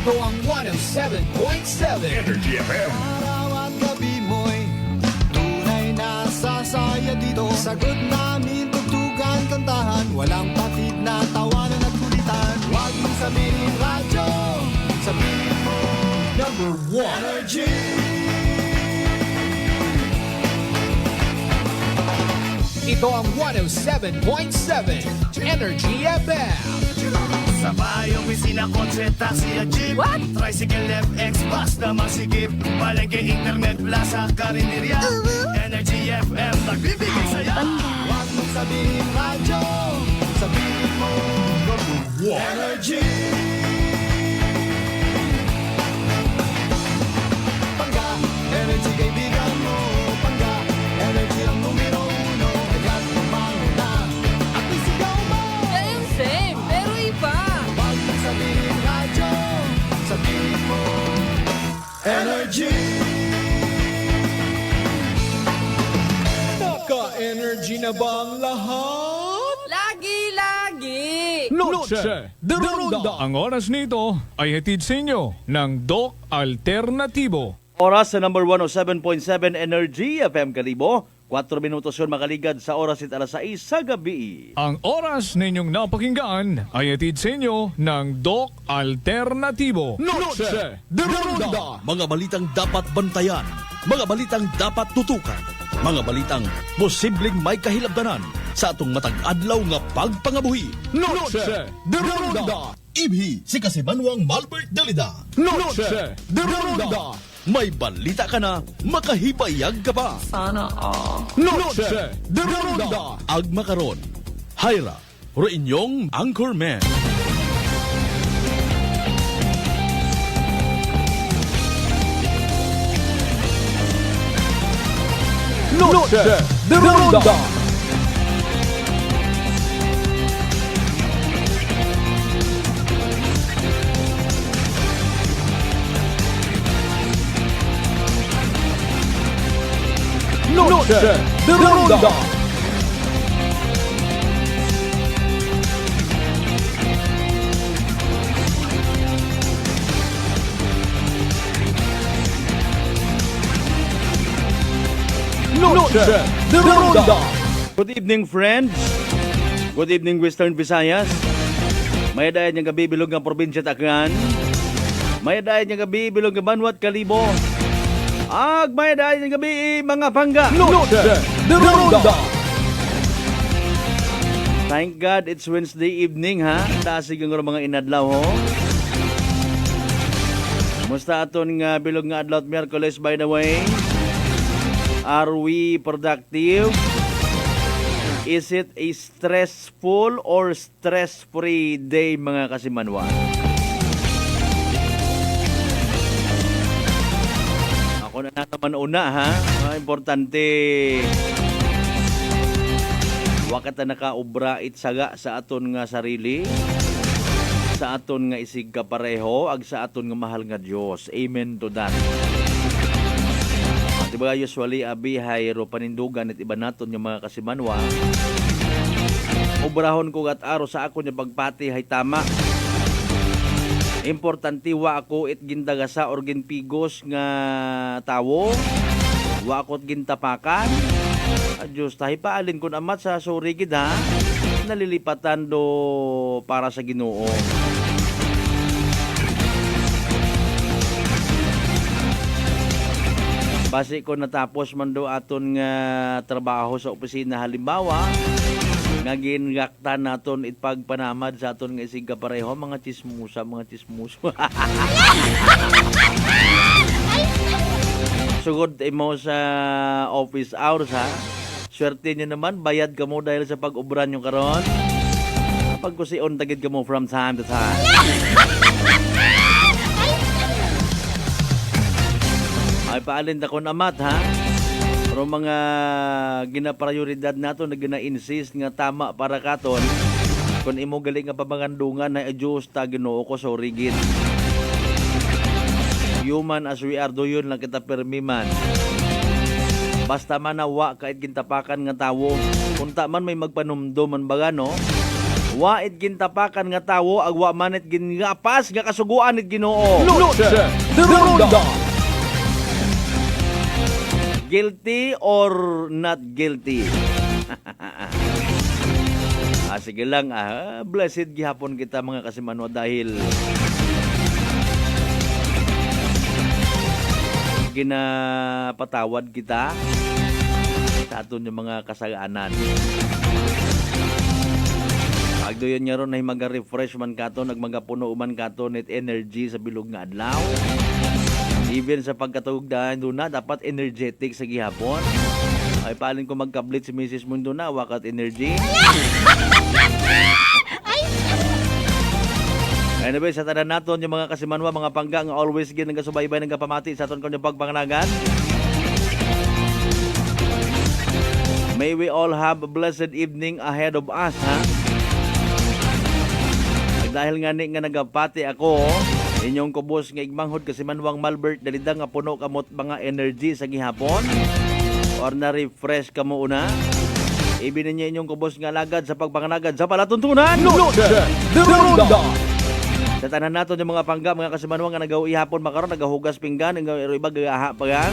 Ito ang 107.7 Energy FM. Araw at gabi mo'y tunay na sasaya dito. Sagot namin, tugtugan, kantahan, walang patid na tawanan at kulitan. Huwag mong sabihin radyo, sabihin mo Number 1. Energy. Ito ang 107.7 Energy FM. Sa bayong opisina, kotse, taxi at jeep. What? Tricycle, FX, bus na masikip. Palengke, internet, plaza, karinderya. Energy FM, nagbibigay saya. Huwag mong sabihin radyo, sabihin mo Energy. Pangga, energy kaibigan mo. Pangga, energy ang numero uno. Kaya't kumango na at isigaw mo. Kayang same, pero iba. Huwag mong sabihin radyo, sabihin mo Energy. Naka-energy na ba ang lahat? Lagi-lagi. Noche de Ronda. Ang oras nito ay hatid sa inyo ng Doc Alternatibo. Oras sa number 107.7 Energy FM Kalibo. 4 minutos yun makaligad sa oras at alas 6 sa gabi. Ang oras ninyong napakinggan ay hatid sa inyo ng Doc Alternatibo. Noche de Ronda. Mga balitang dapat bantayan, mga balitang dapat tutukan, mga balitang posibleng may kahilabdanan sa atong matag adlaw nga pagpangabuhi. Noche de Ronda. Ibhi si Kasimanwang Malbert Dalida. Noche de Ronda. May balita ka na, makahibayag ka pa. Noche de Ronda. Agma karon, Hyra, ro inyong Anchorman. Noche de Ronda. Noche de Ronda. Noche de Ronda. Good evening, friends. Good evening, Western Visayas. May dayan niyang gabi bilog ng probinsya Tacloban. May dayan niyang gabi bilog ng Banwat Kalibo. May dayan niyang gabi mga pangga. Noche de Ronda. Thank God it's Wednesday evening, ha? Tasig ang mga inadlaw, ho? Musta aton nga bilog nga adlaw at Miyerkules, by the way? Are we productive? Is it a stressful or stress-free day, mga kasimanwa? Ako na naman una, ha? Importante, wakat na nakaubra itsaga sa aton nga sarili, sa aton nga isig kapareho, ag sa aton nga mahal nga Dios. Amen to that. Diba usually abihay ro panindugan at iba naton yung mga kasimanwa. Ubrahon ko gat aro sa ako niya pagpati hay tama. Importante wa ako it gindagasa or ginpigos nga tawo. Wa ako gintapakan. Diyos tahi paalin kun amat sa surigid, ha. Nalilipatan do para sa Ginoo. Base ko natapos man do aton nga trabaho sa opisina, halimbawa nga gingaktan naton itpagpanamad sa aton nga isig kapareho, mga chismusa. Sugod mo sa office hours, ha. Swerte niyo naman, bayad ka mo dahil sa pag-ubran nyo karon. Pagkusion tagid ka mo from time to time. Ay paalin ta kon amat, ha. Pero mga ginaprioridad nato na gina-insist nga tama para katon. Kung imo gali nga pabangandungan na adjust ta Ginoo ko so rigid. Human as we are, do yun lang kita permiman. Basta man nawa kahit gintapakan nga tawo. Kunta man may magpanumdo man baga, no? Wait gintapakan nga tawo agwa manit gingapas nga kasuguan ni Ginoo. Noche de Ronda. Guilty or not guilty? Sige lang, blessed gihapon kita mga kasimanwa dahil ginapatawad kita sa aton yung mga kasalanan. Pagdoyon niya ron na maga-refresh man kato, nagmagapuno man kato net energy sa bilog nga adlaw. Even sa pagkatawag doon na, dapat energetic sa gihapon. Ay palin ko magkablit si Mrs. Mundo na, wakat energy. Anyway, sa tanan naton yung mga kasimanwa, mga pangga nga always gin nagasubaybay ng kapamati sa aton kanyang pagpanganagan. May we all have a blessed evening ahead of us, ha? Dahil nga ni nga nagapati ako, inyong kubos nga igmanghod kasi manwang Malbert dalida nga puno kamot mga energy sa gihapon or na-refresh ka mo una. Ibinin niya inyong kubos nga lagad sa pagpanganagad sa palatuntunan. Noche de Ronda. Sa tanan naton yung mga pangga, mga kasimanwang nga nagawi hapon makaron, nagahugas pinggan, nga iba gagaha pa yan.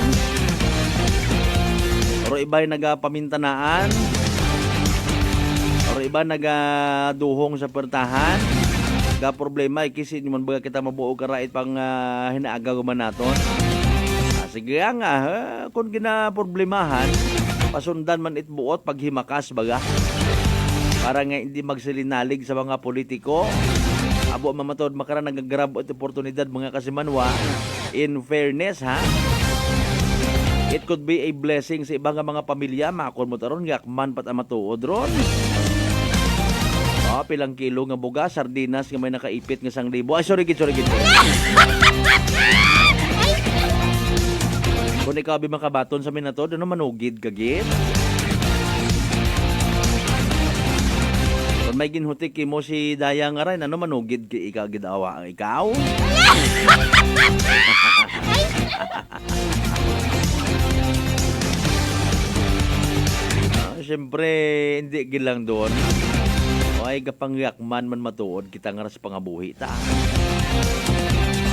Or iba nagapamintanaan. Or iba nagaduhong sa pertahan. Ga problema kisi man baga kita mabuo karait pang hinaagaw man naton. Sige nga kung ginaproblemahan pasundan man itbuot paghimakas baga para nga hindi magsilinalig sa mga politiko. Abo mamatod makaran nagagrab at oportunidad mga kasimanwa. In fairness, ha, it could be a blessing sa ibang mga pamilya. Makon mo taron gakman pat amatuod ron. Pilang kilo nga buga, sardinas nga may nakaipit nga 1,000. Ay, sorry gid. Kung ikaw bi makabaton sa minatod, ano manugid ka gid? Kung may ginhutik mo si Daya nga rin, ano manugid ka ikaw gidawa ang ikaw? Siyempre, hindi gilang doon. Ay kapangyakman man matuod kita nga sa pangabuhi ta.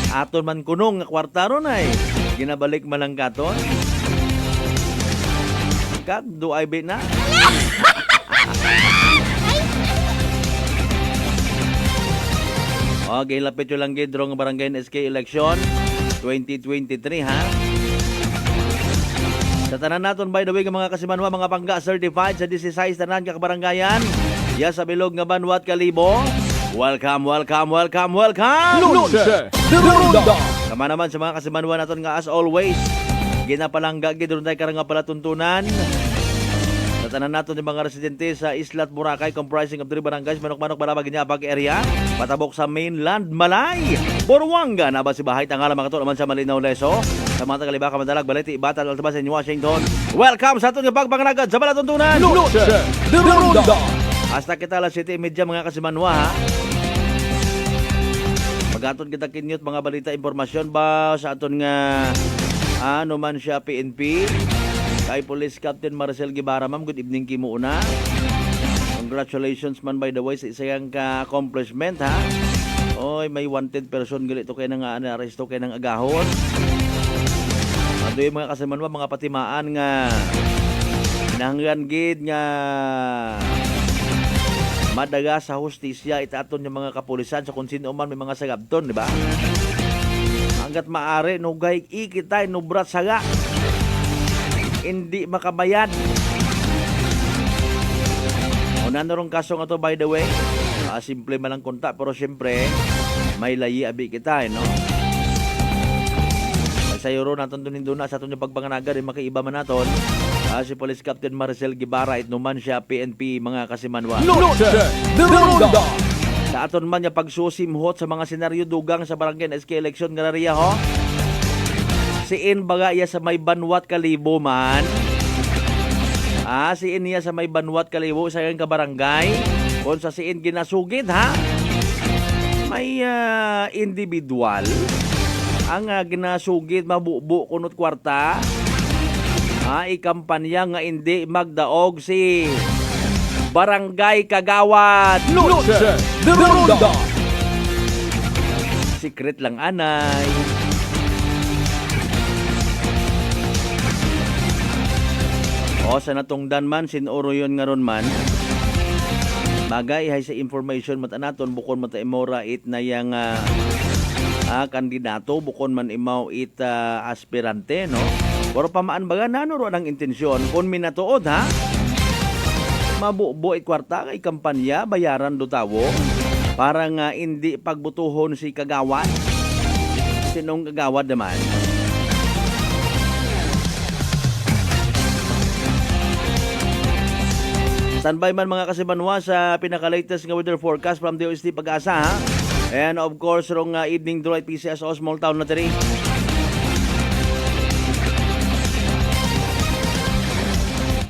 Aton man kunong nga kwarta ron ay ginabalik man lang katon. Kag do ay be na. Okay, lapit yung lang gidro nga barangay SK election 2023, ha. Sa tanan naton, by the way, mga kasimanwa, mga pangga certified sa 16 tanan ka kabarangayan. Ya sa bilog nga Banwat Kalibo. Welcome. Noche de Ronda. Kama naman sa mga kasimanwa naton nga as always, ginapalangga gid ron tayo karang nga palatuntunan. Sa tanan naton yung mga residente sa Islat Boracay comprising of 3 barangays, Manok-Manok, Barabag, Ginabag area, patabok sa mainland Malay, Boruanga, naba si Bahay, Tangala, mga to naman sa Malinaw, Leso, sa mga Tagaliba, Kamandalag, Baleti, Batal, Altabas, in Washington. Welcome sa aton nga pagpanganagad sa palatuntunan. Noche de Ronda. Hasta kita alas 7:30 mga kasimanwa, ha. Pag-aton kita kinyot mga balita impormasyon ba sa aton nga ano man siya PNP kay Police Captain Maricel Guevara, ma'am. Good evening kimo una. Congratulations man by the way sa isang ka-accomplishment, ha. Oy, may wanted person gali to kay nang aresto kay nang agahon. Adoy mga kasimanwa, mga patimaan nga nangyan gid nga madaga sa hustisya itaton yung mga kapulisan sa kung sino man may mga sagabton, di ba? Hanggat maaari, nugay ikitay, nubrat saga. Hindi makabayad. O nanarong kaso nga to, by the way, simple man lang kunta, pero siyempre, may layi abi kita, no? Sa yoro natin doon na sa aton yung pagpanganaga rin makiiba man naton. Si Police Captain Maricel Guevara, itnuman siya PNP, mga kasimanwa. Noche de Ronda. Sa aton man niya pagsusimhot sa mga senaryo dugang sa barangay SK election nga nariya, ho. Siin baga iya sa may Banwat Kalibo man. Siin niya sa may Banwat Kalibo sa yung kabarangay. Kung sa siin ginasugid, ha. May individual ang ginasugid mabubo kunot kwarta. Ikampanya nga hindi magdaog si Barangay Kagawad. Noche de Ronda. Secret lang anay. O sa natungdan man, sinuro yun nga ron man. Magay hay sa information matanaton bukon mata imora it na yang kandidato bukon man imaw it aspirante no. Pero pamaan baga nanuro ang intensyon kun minatuod ha. Mabubo it kwarta kay kampanya bayaran do tawo para nga hindi pagbutuhon si Kagawad. Sinong Kagawad naman? Standby man mga kasimanwa sa pinaka-latest nga weather forecast from DOST Pag-asa ha. And of course, rong evening draw at PCSO Small Town Lottery.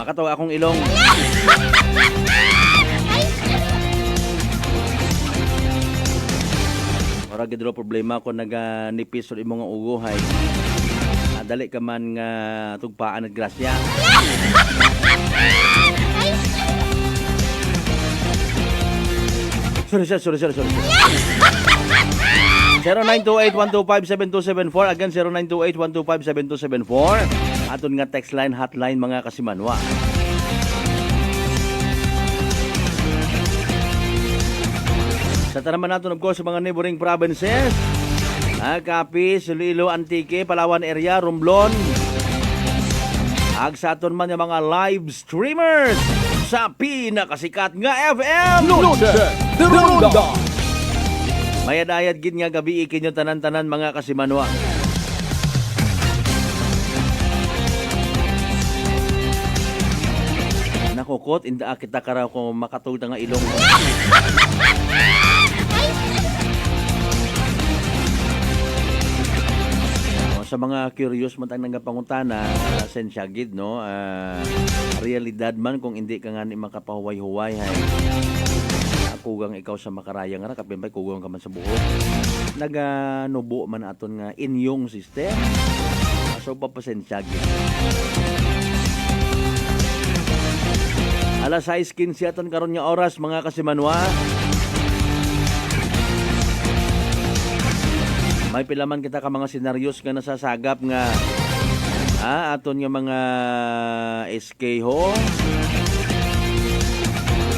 Makatawa akong ilong. Ora gidro problema ko naganipis or imong uguhay. Dali ka man nga tugpaan at grasya. Sorry. 0928-125-7274. Again, 0928-125-7274. Aton nga text line, hotline mga kasimanwa. Sa tanaman natin, of course, sa mga neighboring provinces. Capiz, Iloilo, Antique, Palawan area, Romblon. Sa aton man yung mga live streamers sa pinakasikat nga FM. Noche de Ronda. Mayadayad gid nga gabi ikinyo tanan-tanan mga kasimanwa. Nakukot, inda kita karaw kung makatuda nga ilong. Sa mga curious man tang nagapangutana, sensya gid no, realidad man kung hindi ka nga ni makapahuway-huway hay. Kugang ikaw sa makarayang ra kapimpay kugang ka man sa buhok. Naganubo man aton nga inyong system. So papasensya gid. Alas 6:15 aton karon nga oras mga kasimanwa. May pilaman kita ka mga senaryos nga nasasagap nga aton nga mga SK ho.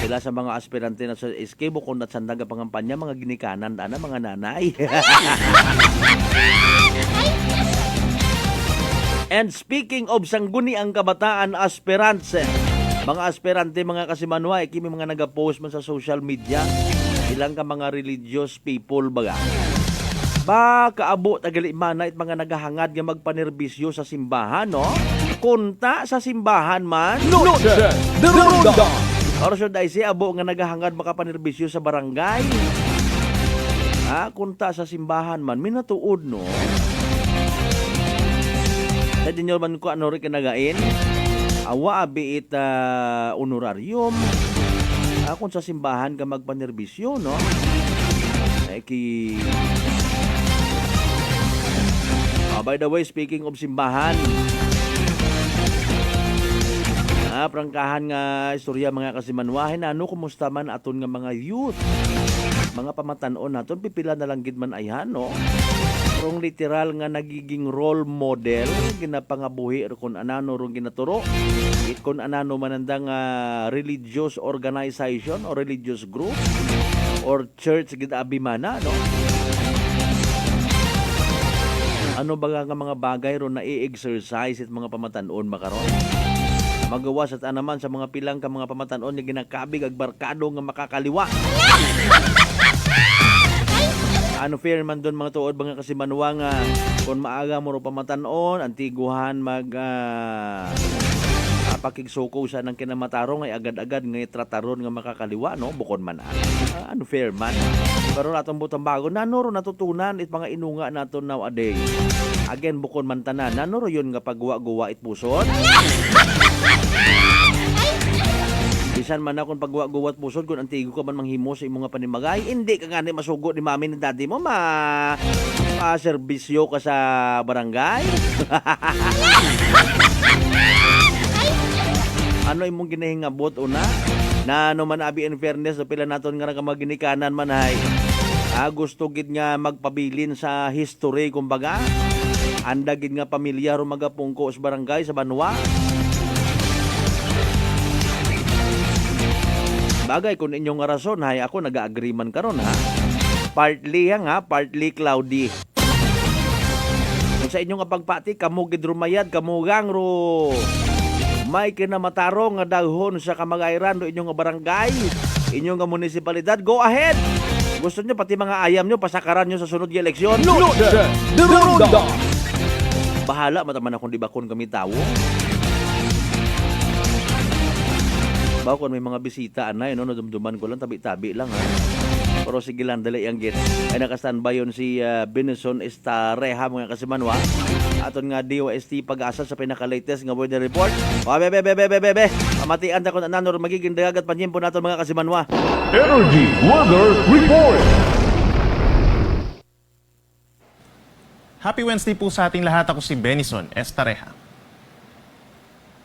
Sila sa mga aspirante na sa SK bukod at sandaga pangampanya mga ginikanan dana mga nanay. And speaking of sangguni ang kabataan aspirants, mga aspirante mga kasimanwa, kimi mga nagapost man sa social media, ilang ka mga religious people baga. Ba kaabo tagali mana it mga nagahangad nga magpanerbisyo sa simbahan no? Kunta sa simbahan man. Noche de Ronda. Or should I say abo nga nagahangad makapanerbisyo sa barangay. Kunta sa simbahan man minatuod no. Sa dinyo man ko ano rin kinagain. Awa abi it honorarium. Kung sa simbahan ka magpanerbisyo no. By the way, speaking of simbahan, prangkahan nga istorya mga kasimanwahin, kumusta man aton nga mga youth, mga pamatanon naton, pipila na lang gid man ayhan, no? Rong literal nga nagiging role model, ginapangabuhi kung anano rong ginaturo, kung anano manandang religious organization or religious group or church gid abimana, no? Ano ba nga mga bagay ron na i-exercise it mga pamatanon makaron? Magawa sa naman sa mga pilang ka mga pamatanon nga ginakabig ag barkado nga makakaliwa. Ano fair man doon mga tuod mga kasimanwa nga kung maaga mo ro pamatanon, antiguhan pakigsuko sa ng kinamatarong ay agad-agad nga itrataron nga makakaliwa no bukod man ano fair man pero natong butang bago nanuro natutunan it mga inunga naton nowadays again bukod man tanan nanuro yun nga pagguwa-guwa it pusod bisan man akong pagguwa-guwa it pusod kung antigo ka man manghimo sa imong panimagay hindi ka nga ni masugo ni mami ni daddy mo serbisyo ka sa barangay. Ano imong ginahingabot una? Na ano man abi in fairness, o pila naton nga nagamaginikanan man ay gusto gid nga magpabilin sa history kumbaga. Anda gid nga pamilya ro magapungko sa barangay sa Banwa. Bagay kung inyong nga rason hay ako naga-agree man karon ha. Partly partly cloudy. Kung sa inyong nga pagpati kamo gid rumayad kamugang ro may kinamatarong nga daghon sa kamagayran do inyong nga barangay, inyong nga munisipalidad, go ahead. Gusto nyo pati mga ayam nyo pasakaran nyo sa sunod nga eleksyon. Noche de Ronda. Bahala mataman akong dibakon kami tawo. Bawa kung may mga bisita anay, no, nadumduman ko lang, tabi-tabi lang ha. Pero sige lang, dali ang git. Ay nakastandby yun si Benson Estareha, mga kasimanwa. Aton nga DOST pag-asa sa pinaka-latest nga weather report. O, bebe. Pamatian ta kung ananor magiging dagat panyimpo nato mga kasimanwa. Energy Weather Report. Happy Wednesday po sa ating lahat. Ako si Benson Estareha.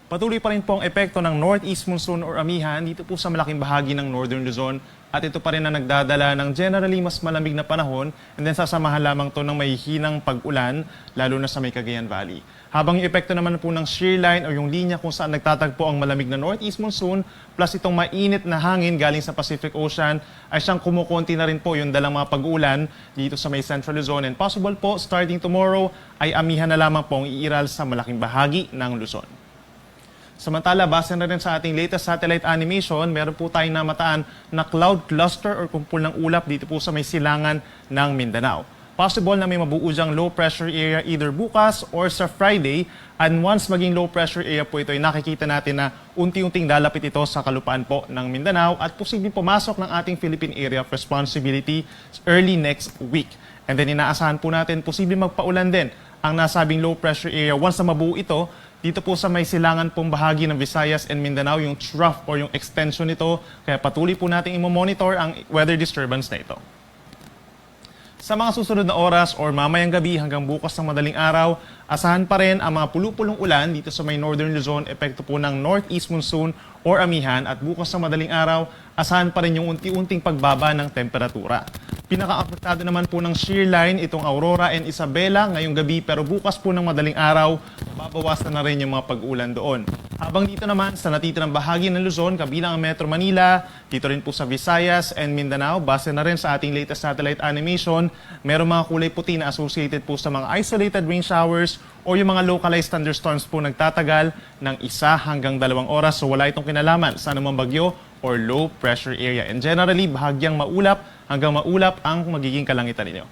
Patuloy pa rin po ang epekto ng Northeast Monsoon or amihan dito po sa malaking bahagi ng Northern Luzon at ito pa rin ang nagdadala ng generally mas malamig na panahon and then sasamahan lamang to ng may hinang pag-ulan lalo na sa may Cagayan Valley. Habang yung epekto naman po ng shear line o yung linya kung saan nagtatagpo ang malamig na Northeast Monsoon plus itong mainit na hangin galing sa Pacific Ocean ay siyang kumukunti na rin po yung dalang mga pag-ulan dito sa may Central Luzon and possible po starting tomorrow ay amihan na lamang po ang iiral sa malaking bahagi ng Luzon. Samantala, base na rin sa ating latest satellite animation, meron po tayong namataan na cloud cluster or kumpul ng ulap dito po sa may silangan ng Mindanao. Possible na may mabuo diyang low pressure area either bukas or sa Friday and once maging low pressure area po ito ay nakikita natin na unti-unting lalapit ito sa kalupaan po ng Mindanao at posibleng pumasok ng ating Philippine Area of Responsibility early next week. And then inaasahan po natin posibleng magpaulan din ang nasabing low pressure area once na mabuo ito dito po sa may silangan pong bahagi ng Visayas and Mindanao, yung trough or yung extension nito. Kaya patuloy po natin i-monitor ang weather disturbance na ito. Sa mga susunod na oras or mamayang gabi hanggang bukas ng madaling araw, asahan pa rin ang mga pulupulong ulan dito sa may Northern Luzon, epekto po ng Northeast Monsoon or amihan at bukas ng madaling araw, asahan pa rin yung unti-unting pagbaba ng temperatura. Pinaka-apektado naman po ng shear line itong Aurora and Isabela ngayong gabi pero bukas po ng madaling araw, babawasan na rin yung mga pag-ulan doon. Habang dito naman sa natitirang bahagi ng Luzon, kabilang ang Metro Manila, dito rin po sa Visayas and Mindanao, base na rin sa ating latest satellite animation, merong mga kulay puti na associated po sa mga isolated rain showers o yung mga localized thunderstorms po nagtatagal ng 1 hanggang 2 oras. So wala itong kinalaman sa anumang bagyo or low pressure area. And generally, bahagyang maulap hanggang maulap ang magiging kalangitan ninyo.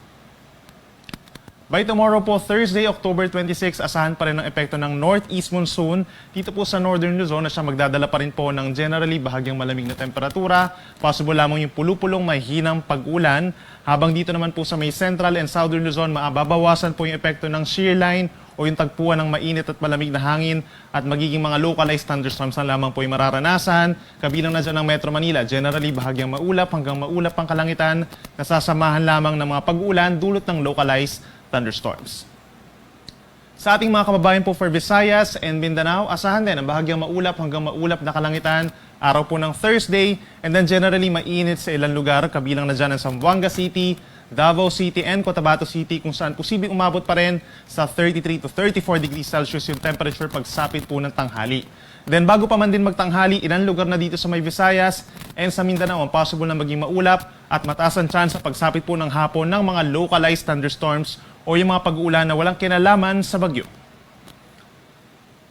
By tomorrow po, Thursday, October 26, asahan pa rin ang epekto ng Northeast Monsoon dito po sa Northern Luzon na siya magdadala pa rin po ng generally bahagyang malamig na temperatura. Possible lamang yung pulupulong may hinang pag-ulan. Habang dito naman po sa may Central and Southern Luzon, mababawasan po yung epekto ng shear line o yung tagpuan ng mainit at malamig na hangin at magiging mga localized thunderstorms na lamang po yung mararanasan. Kabilang na dyan ang Metro Manila, generally bahagyang maulap hanggang maulap ang kalangitan, nasasamahan lamang ng mga pag-ulan dulot ng localized thunderstorms. Sa ating mga kababayan po for Visayas and Mindanao, asahan din ang bahagyang maulap hanggang maulap na kalangitan araw po ng Thursday and then generally mainit sa ilang lugar kabilang na dyan ang Zamboanga City, Davao City and Cotabato City kung saan posibleng umabot pa rin sa 33 to 34 degrees Celsius yung temperature pagsapit po ng tanghali. Then bago pa man din magtanghali, ilang lugar na dito sa may Visayas and sa Mindanao ang possible na maging maulap at mataas ang chance sa pagsapit po ng hapon ng mga localized thunderstorms o yung mga pag-uulan na walang kinalaman sa bagyo.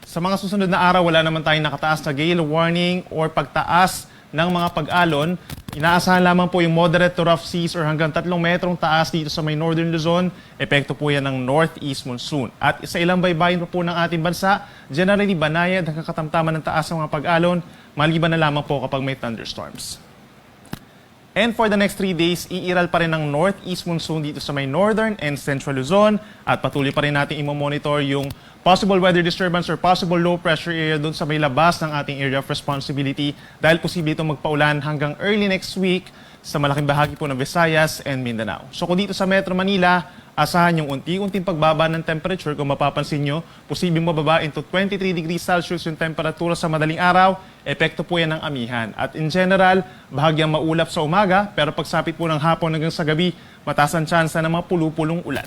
Sa mga susunod na araw, wala naman tayong nakataas na gale warning or pagtaas ng mga pag-alon. Inaasahan lamang po yung moderate to rough seas or hanggang 3 metrong taas dito sa may Northern Luzon. Epekto po yan ng Northeast Monsoon. At sa ilang baybayin pa po ng ating bansa, generally banayad hanggang katamtaman ng taas ng mga pag-alon, maliban na lamang po kapag may thunderstorms. And for the next 3 days, iiral pa rin ng Northeast Monsoon dito sa may Northern and Central Luzon at patuloy pa rin natin i-monitor yung possible weather disturbance or possible low pressure area doon sa may labas ng ating area of responsibility dahil posible itong magpaulan hanggang early next week sa malaking bahagi po ng Visayas and Mindanao. So kung dito sa Metro Manila, Asahan yung unti-unting pagbaba ng temperature. Kung mapapansin nyo, posibleng mababa into 23 degrees Celsius yung temperatura sa madaling araw. Epekto po yan ng amihan. At in general, bahagyang maulap sa umaga, pero pagsapit po ng hapon hanggang sa gabi, mataas ang tsansa ng mga pulu-pulong ulan.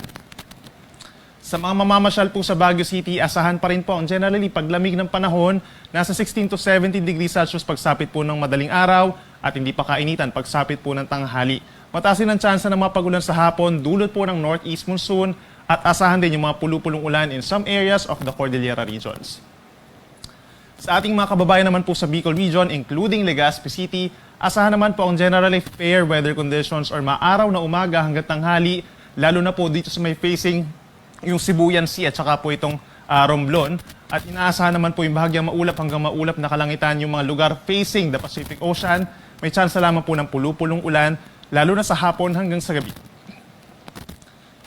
Sa mga mamamasyal po sa Baguio City, asahan pa rin po ang generally paglamig ng panahon, nasa 16 to 17 degrees Celsius pagsapit po ng madaling araw at hindi pa kainitan pagsapit po ng tanghali. Mataas din ang tsansa ng mga pagulan sa hapon, dulot po ng northeast monsoon at asahan din yung mga pulu-pulong ulan in some areas of the Cordillera regions. Sa ating mga kababayan naman po sa Bicol Region, including Legazpi City, asahan naman po ang generally fair weather conditions or maaraw na umaga hanggang tanghali, lalo na po dito sa may facing yung Sibuyan Sea at saka po itong Romblon. At inaasahan naman po yung bahagyang maulap hanggang maulap na kalangitan yung mga lugar facing the Pacific Ocean. May tsansa lamang po ng pulu-pulong ulan, lalo na sa hapon hanggang sa gabi.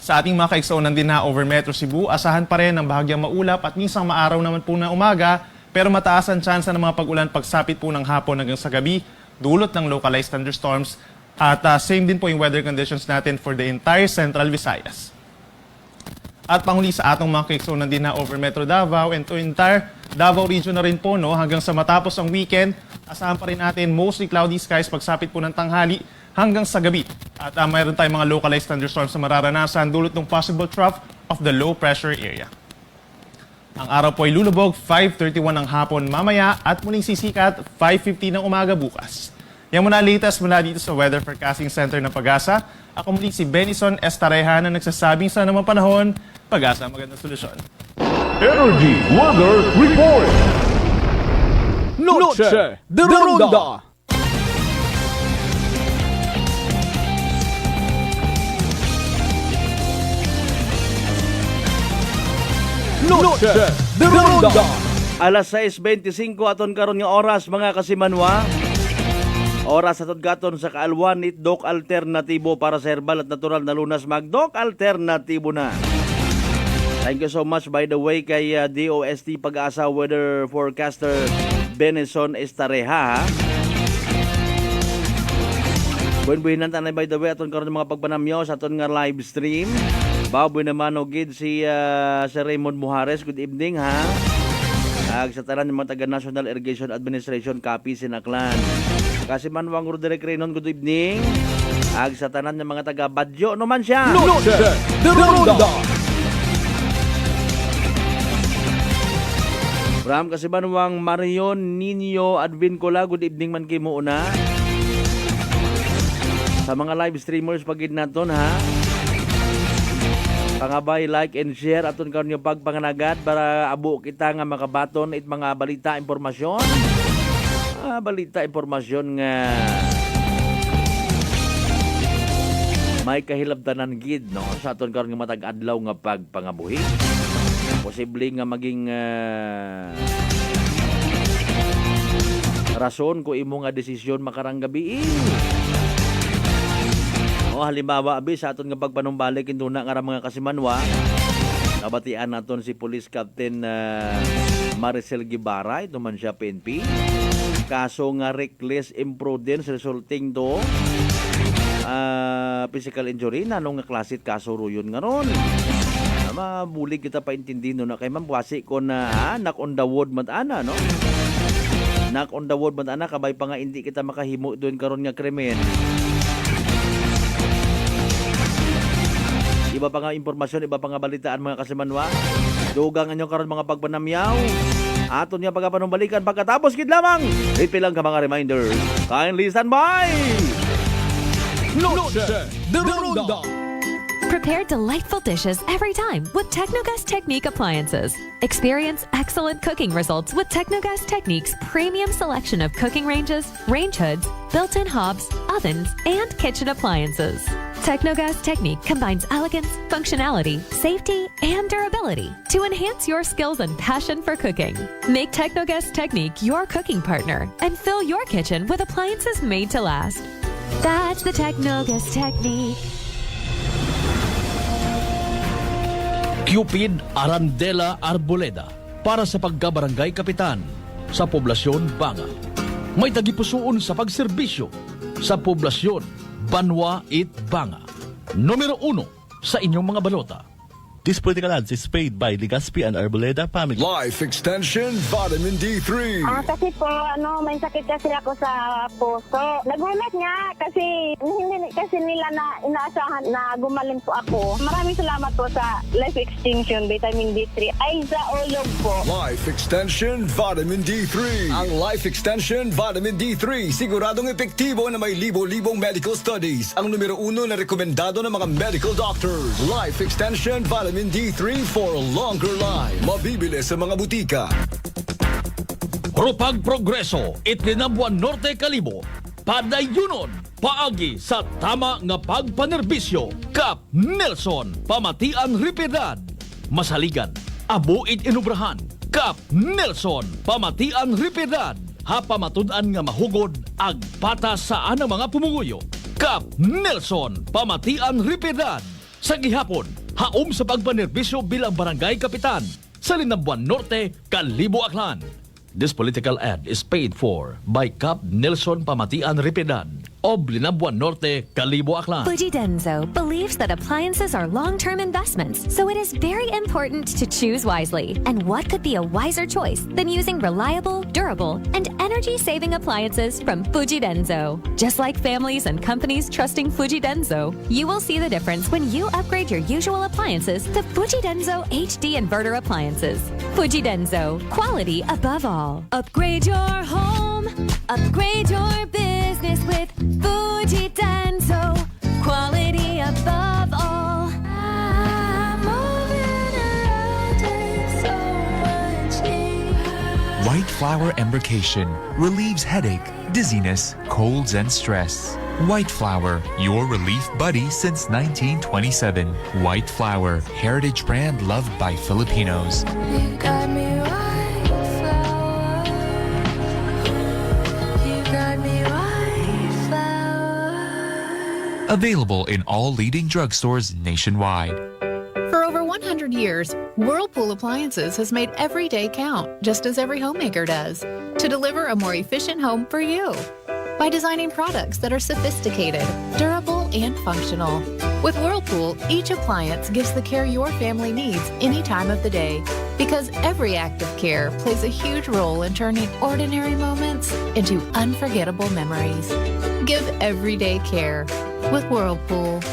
Sa ating mga kaigsuonan din na over Metro Cebu, asahan pa rin ang bahagyang maulap at minsang maaraw naman po na umaga, pero mataas ang tsansa ng mga pag-ulan pagsapit po ng hapon hanggang sa gabi, dulot ng localized thunderstorms. At same din po yung weather conditions natin for the entire Central Visayas. At panghuli sa atong mga kaigsuonan din na over Metro Davao and to entire Davao region na rin po, no, hanggang sa matapos ang weekend, asahan pa rin natin mostly cloudy skies pagsapit po ng tanghali hanggang sa gabi. At mayroon tayong mga localized thunderstorms na mararanasan dulot ng possible trough of the low pressure area. Ang araw po ay lulubog 5:31 ng hapon mamaya at muling sisikat 5:50 ng umaga bukas. Yan muna latest mula dito sa Weather Forecasting Center ng Pag-asa. Ako muli si Benison Estareja na nagsasabing sa namang panahon, Pag-asa, magandang solusyon. Energy Weather Report. Noche de Ronda. Noche de Ronda. Alas 6:25 aton karon nga oras mga kasimanwa. Oras aton gaton sa kaalwan it Doc Alternatibo para sa herbal at natural na lunas mag-Doc Alternatibo na. Thank you so much by the way kay DOST Pag-asa Weather Forecaster Benison Estareja. Buwan-buwinan tanay by the way aton karon mga pagpanamyo sa aton nga live stream. Baboy naman o gid si Raymond Mujares. Good evening ha. Sa tanan ng mga taga National Irrigation Administration Capi Sinaklan. Kasi Manwang Roderick Renon, good evening. Sa tanan ng mga taga Badyo naman siya. Noche de Ronda. Ram kasi Manwang Marion Nino Advincola, good evening man kay mo una. Sa mga live streamers pagid naton ha. Pangabay, like and share aton karon yung pagpanganagad para abo kita nga makabaton it mga balita, impormasyon. Balita, impormasyon nga may kahilabtanan gid no sa aton karon nga matag adlaw nga pagpangabuhi. Posible nga maging rason ko imo nga desisyon makarang gabi. Halimbawa abi sa aton nga pagpanumbalik induna nga mga kasimanwa. Nabatian naton si Police Captain Maricel Guevara, ito man siya PNP. Kaso nga reckless imprudence resulting to physical injury na nung nga klasit kaso ruyon nga ron. Mabulig kita paintindi no na kay mambuasi ko na knock on the wood matana no. Knock on the wood matana kabay pa nga hindi kita makahimo doon karon nga krimen. Iba pa nga impormasyon, iba pa nga balitaan mga kasimanwa. Dugang anyong karon mga pagpanamyaw. Aton niya pagpanumbalikan pagkatapos kid lamang. Ipilang ka mga reminders. Kindly stand by. Noche de Ronda. Prepare delightful dishes every time with Technogas Technique appliances. Experience excellent cooking results with Technogas Technique's premium selection of cooking ranges, range hoods, built-in hobs, ovens, and kitchen appliances. Technogas Technique combines elegance, functionality, safety, and durability to enhance your skills and passion for cooking. Make Technogas Technique your cooking partner and fill your kitchen with appliances made to last. That's the Technogas Technique. Cupid Arandela Arboleda para sa pagkabarangay kapitan sa poblasyon Banga. May tagipusoon sa pagserbisyo sa poblasyon Banwa it Banga. Numero 1, sa inyong mga balota. This political ads is paid by Legaspi and Arboleda family. Life Extension Vitamin D3. Kasi po, may sakit kasi ako sa puso. Nagulat nga kasi hindi kasi nila na inaasahan na gumaling po ako. Maraming salamat po sa Life Extension Vitamin D3. Ay, sa ulog po. Life Extension Vitamin D3. Ang Life Extension Vitamin D3 siguradong epektibo na may libo-libong medical studies. Ang numero 1 na rekomendado ng mga medical doctors. Life Extension Vitamin D3 for a longer life. Mabibili sa mga butika. Rupag Progreso, Itlinabuan Norte, Kalibo. Padayunon, paagi sa tama nga pagpanerbisyo. Kap Nelson, Pamatian Ripidad. Masaligan, abuit inubrahan. Kap Nelson, Pamatian Ripidad. Hapamatudan nga mahugod, agpata sa anang mga pumuguyo. Kap Nelson, Pamatian Ripidad. Sa gihapon, haom sa pagpanerbisyo bilang barangay kapitan sa Linambuan Norte, Kalibo, Aklan. This political ad is paid for by Cap Nelson Pamatian Ripidad of Linambuan Norte, Kalibo, Aklan. Fuji Denso believes that appliances are long-term investments, so it is very important to choose wisely. And what could be a wiser choice than using reliable, durable, and energy-saving appliances from Fuji Denso? Just like families and companies trusting Fuji Denso, you will see the difference when you upgrade your usual appliances to Fuji Denso HD inverter appliances. Fuji Denso, quality above all. Upgrade your home, upgrade your business with Fuji Denso, quality above all. I'm moving around in so much heat. White Flower Embrocation relieves headache, dizziness, colds, and stress. White Flower, your relief buddy since 1927. White Flower, heritage brand loved by Filipinos. You got me white flower. You got me white flower. Available in all leading drugstores nationwide. For over 100 years, Whirlpool Appliances has made every day count, just as every homemaker does, to deliver a more efficient home for you. By designing products that are sophisticated, durable, and functional. With Whirlpool, each appliance gives the care your family needs any time of the day. Because every act of care plays a huge role in turning ordinary moments into unforgettable memories. Give everyday care with Whirlpool.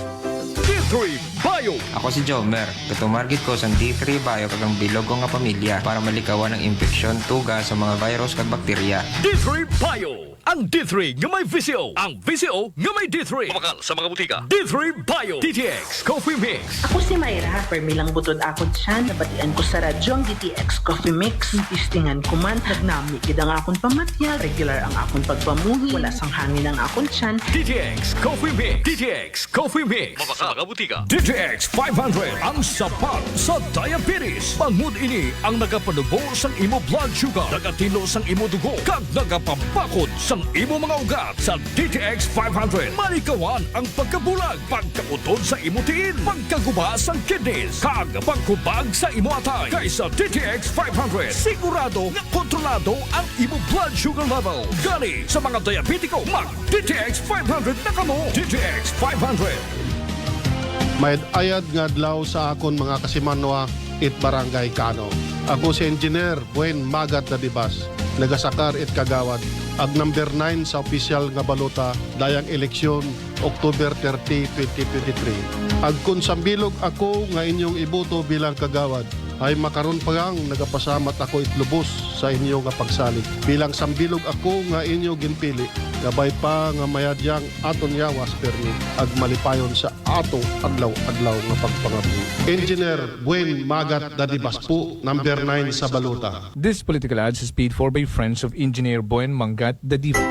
D3 Bio. Ako si Jomer. Katumargit ko sa D3 Bio kagang bilog ko nga pamilya para malikawan ng infeksyon, tuga sa mga virus kag bakterya. D3 Bio. Ang D3 nga may VCO. Ang VCO nga may D3. Kumakal sa mga butika. D3 Bio. DTX Coffee Mix. Ako si Mayra. Permilang butod akon siya. Nabatian ko sa radyo ang DTX Coffee Mix. Istingan ko man. Nagnami gid ang akon pamatya. Regular ang akon pagpamuhi. Wala sang hangin ang akon siyan. DTX Coffee Mix. DTX Coffee Mix. Kumakal sa mga butika. DTX 500. Ang sapat sa diabetes. Bangod ini ang nagapanubo sang imo blood sugar. Nagatilo sang imo dugo. Kag nagapabakod sa imo mga ugat. Sa DTX 500, malikawan ang pagkabulag, pagkautod sa imo tiin, pagkaguba sa kidneys, kag pagkubag sa imo atay. Kaysa DTX 500, sigurado nga kontrolado ang imo blood sugar level. Gani sa mga diabetiko, mag DTX 500 na kamo. DTX 500. May ayad nga adlaw sa akon mga kasimanwa it barangay Kano. Ako si Engineer Buen Magat na Dibas, nagasakar it kagawad. Ag number 9 sa opisyal nga balota dayang eleksyon October 30, 2023. Ag kun sambilog ako nga inyong iboto bilang kagawad, ay makaron pagang nagapasamat ako itlubos sa inyo nga pagsalig. Bilang sambilog ako nga inyo ginpili, gabay pa nga mayadyang aton yawas permi ag malipayon sa ato adlaw-adlaw nga pagpangabu. Engineer Buen Magat Dadibas po, number 9 sa balota. This political ads is paid for by friends of Engineer Buen Mangat Dadibas.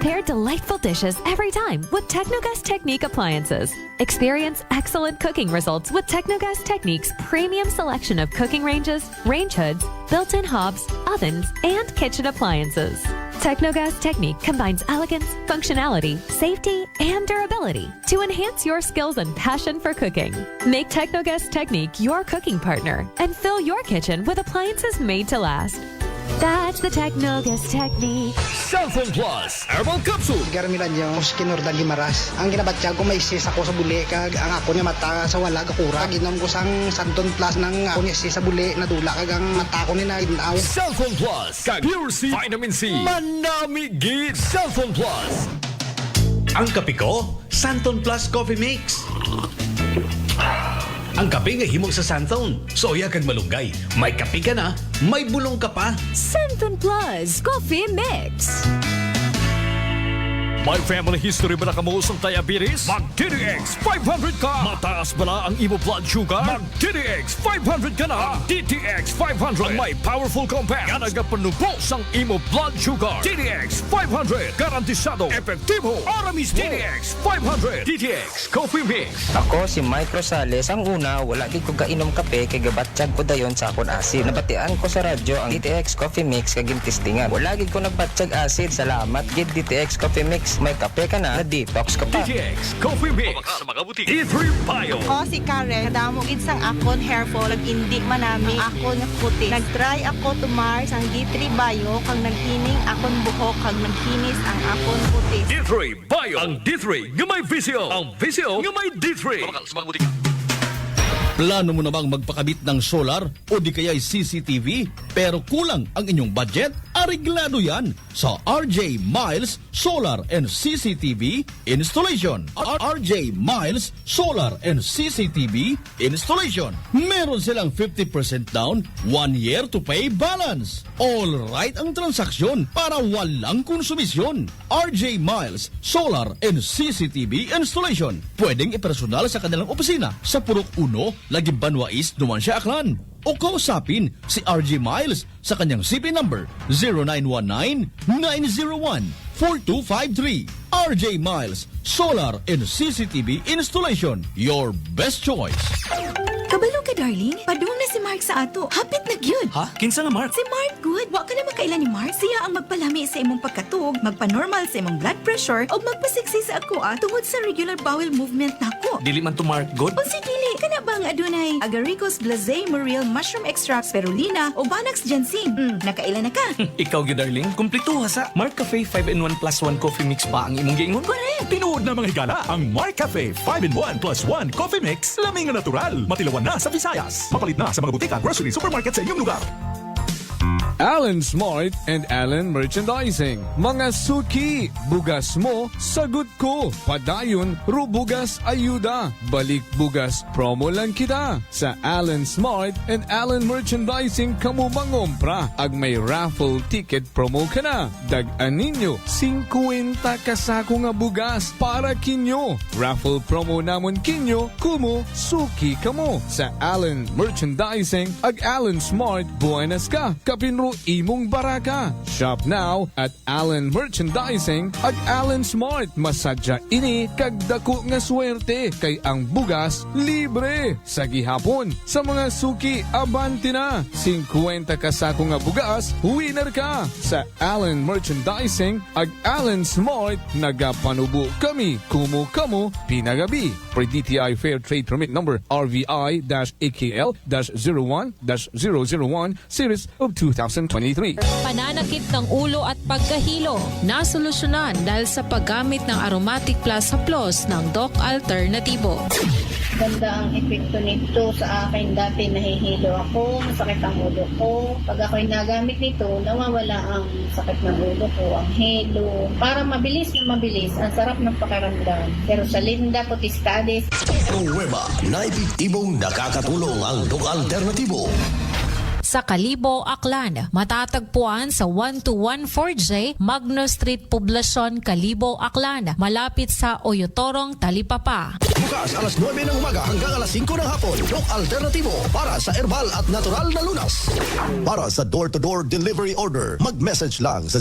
Prepare delightful dishes every time with Technogas Technique appliances. Experience excellent cooking results with Technogas Technique's premium selection of cooking ranges, range hoods, built-in hobs, ovens, and kitchen appliances. Technogas Technique combines elegance, functionality, safety, and durability to enhance your skills and passion for cooking. Make Technogas Technique your cooking partner and fill your kitchen with appliances made to last. That's the Technogas technique. Cellphone Plus Herbal Capsule. Garmilan niyo, Oskinor Gimaras. Ang ginabatsyag ko may sis ako sa buli, kag ang ako niya mata sa wala kakura. Ginom ko sang Santon Plus ng ako niya sis sa buli, nadula kag ang mata ko ni na inaw. Cellphone Plus kag Pure C Vitamin C. Manamigit Cellphone Plus. Ang kape ko, Santon Plus Coffee Mix. Ang kape nga himog sa Santon. Soya kag malunggay. May kape ka na, may bulong ka pa. Santon Plus Coffee Mix. May family history ba na kamuusong diabetes? Mag-DTX 500 ka! Mataas ba na ang imo blood sugar? Mag-DTX 500 ka na! Ang DTX 500 ang may powerful compounds nga nagapanubos ang imo blood sugar. DTX 500 garantisado, epektibo, aramis mo. DTX 500 DTX Coffee Mix. Ako si Mike Rosales. Ang una, wala di ko kainom kape kay gabatsyag ko dayon sa akon acid. Nabatian ko sa radyo ang DTX Coffee Mix kag gintistingan. Wala gid ko nagbatsyag acid. Salamat gid DTX Coffee Mix. May kape ka na detox ka pa. DTX Coffee Mix. Sa mga butik. D3 Bio. O si Karen, kadamo gid sang akon hair fall ag indi manami akon nga puti. Nagtry ako tumar sang D3 Bio kag nagkining akon buhok kag nagkinis ang akon puti. D3 Bio. Ang D3 nga may visyo. Ang visyo nga may D3. Sa mga butik. Plano mo na bang magpakabit ng solar o di kaya'y CCTV pero kulang ang inyong budget? Areglado yan sa RJ Miles Solar and CCTV Installation. RJ Miles Solar and CCTV Installation. Meron silang 50% down, 1 year to pay balance. All right ang transaksyon para walang konsumisyon. RJ Miles Solar and CCTV Installation. Pwedeng ipersonal sa kanilang opisina sa Purok 1, Lagim Banwa East, Numancia, Aklan. O kausapin si RJ Miles sa kanyang CP number 0919-901-4253. RJ Miles Solar and CCTV Installation. Your best choice. Kabalo ka, darling. Padung na si Mark sa ato. Hapit na gyud. Ha? Kinsa nga Mark? Si Mark good. Wa ka na makailan ni Mark. Siya ang magpalami sa imong pagkatug, magpa-normal sa imong blood pressure, o magpasiksi sa ako tungod sa regular bowel movement nako. Dili man to Mark good? O si dili, kana ba ang adunay Agaricus blazei Muriel mushroom extract, spirulina o Banax ginseng. Nakailan na ka? Ikaw gyud darling, kumpleto ha sa Mark Cafe 5-in-1 plus 1 coffee mix pa ang imong giingon. Correct. Tinuod na mga higala ang Mark Cafe 5-in-1 plus 1 coffee mix. Laming na natural. Matilawan na sa Visayas. Mapalit na sa mga butika, grocery, supermarket sa inyong lugar. Alan Smart and Alan Merchandising. Mga suki, bugas mo, sagot ko. Padayon, rubugas ayuda. Balik bugas, promo lang kita. Sa Alan Smart and Alan Merchandising kamo mangompra. Ag may raffle ticket promo ka na. Dag-an ninyo, 50 kasako nga bugas para kinyo. Raffle promo namon kinyo, kumo, suki kamo. Sa Alan Merchandising, ag Alan Smart, buenas ka. Kapinro imong baraka. Shop now at Allen Merchandising at Allen Smart. Masadya ini kag dako nga swerte kay ang bugas libre. Sa gihapon, sa mga suki abante na. 50 kasako nga bugas, winner ka. Sa Allen Merchandising at Allen Smart nagapanubo kami kumo kamo pinagabi. Pre-DTI Fair Trade Permit Number RVI-AKL-01-001 Series of 2023. Pananakit ng ulo at pagkahilo, nasolusyonan dahil sa paggamit ng Aromatic Plus Plus ng Doc Alternatibo. Ganda ang epekto nito sa akin. Dati nahihilo ako, masakit ang ulo ko. Pag ako'y nagamit nito, nawawala ang sakit ng ulo ko, ang hilo. Para mabilis na mabilis, ang sarap ng pakiramdam. Pero sa Linda Potistades, Nueva na epektibong nakakatulong ang Doc Alternatibo. Sa Kalibo, Aklan, matatagpuan sa 1214J Magno Street, Poblacion, Kalibo, Aklan, malapit sa Oyotorong, Talipapa. Bukas alas 9 ng umaga hanggang alas 5 ng hapon, Doc Alternatibo para sa herbal at natural na lunas. Para sa door-to-door delivery order, mag-message lang sa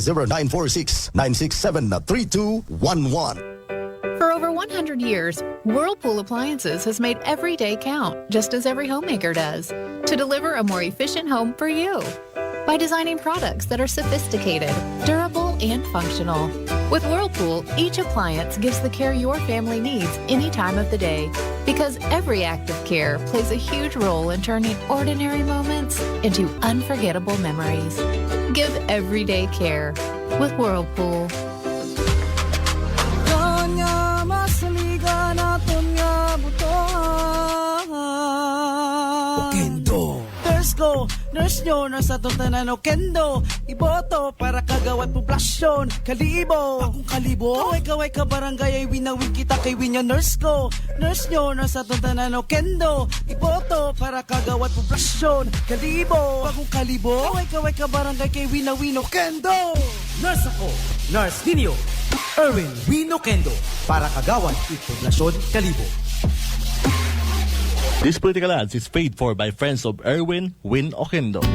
0946-967-3211. For over 100 years, Whirlpool Appliances has made every day count, just as every homemaker does, to deliver a more efficient home for you. By designing products that are sophisticated, durable, and functional. With Whirlpool, each appliance gives the care your family needs any time of the day. Because every act of care plays a huge role in turning ordinary moments into unforgettable memories. Give everyday care with Whirlpool. Kendo. Nurse ko, nurse nyo, nurse atong tanan o kendo. Iboto para kagawad poblasyon, kalibo. Akong kalibo, kaway ka barangay ay winawin kita kay winya nurse ko. Nurse nyo, nurse atong tanan o kendo. Iboto para kagawad poblasyon, kalibo. Akong kalibo, kaway ka barangay kay winawin o kendo. Nurse ako, Nurse Ninyo, Erwin Wino Kendo, para kagawad poblasyon, kalibo. This political ads is paid for by friends of Erwin Win Okendo.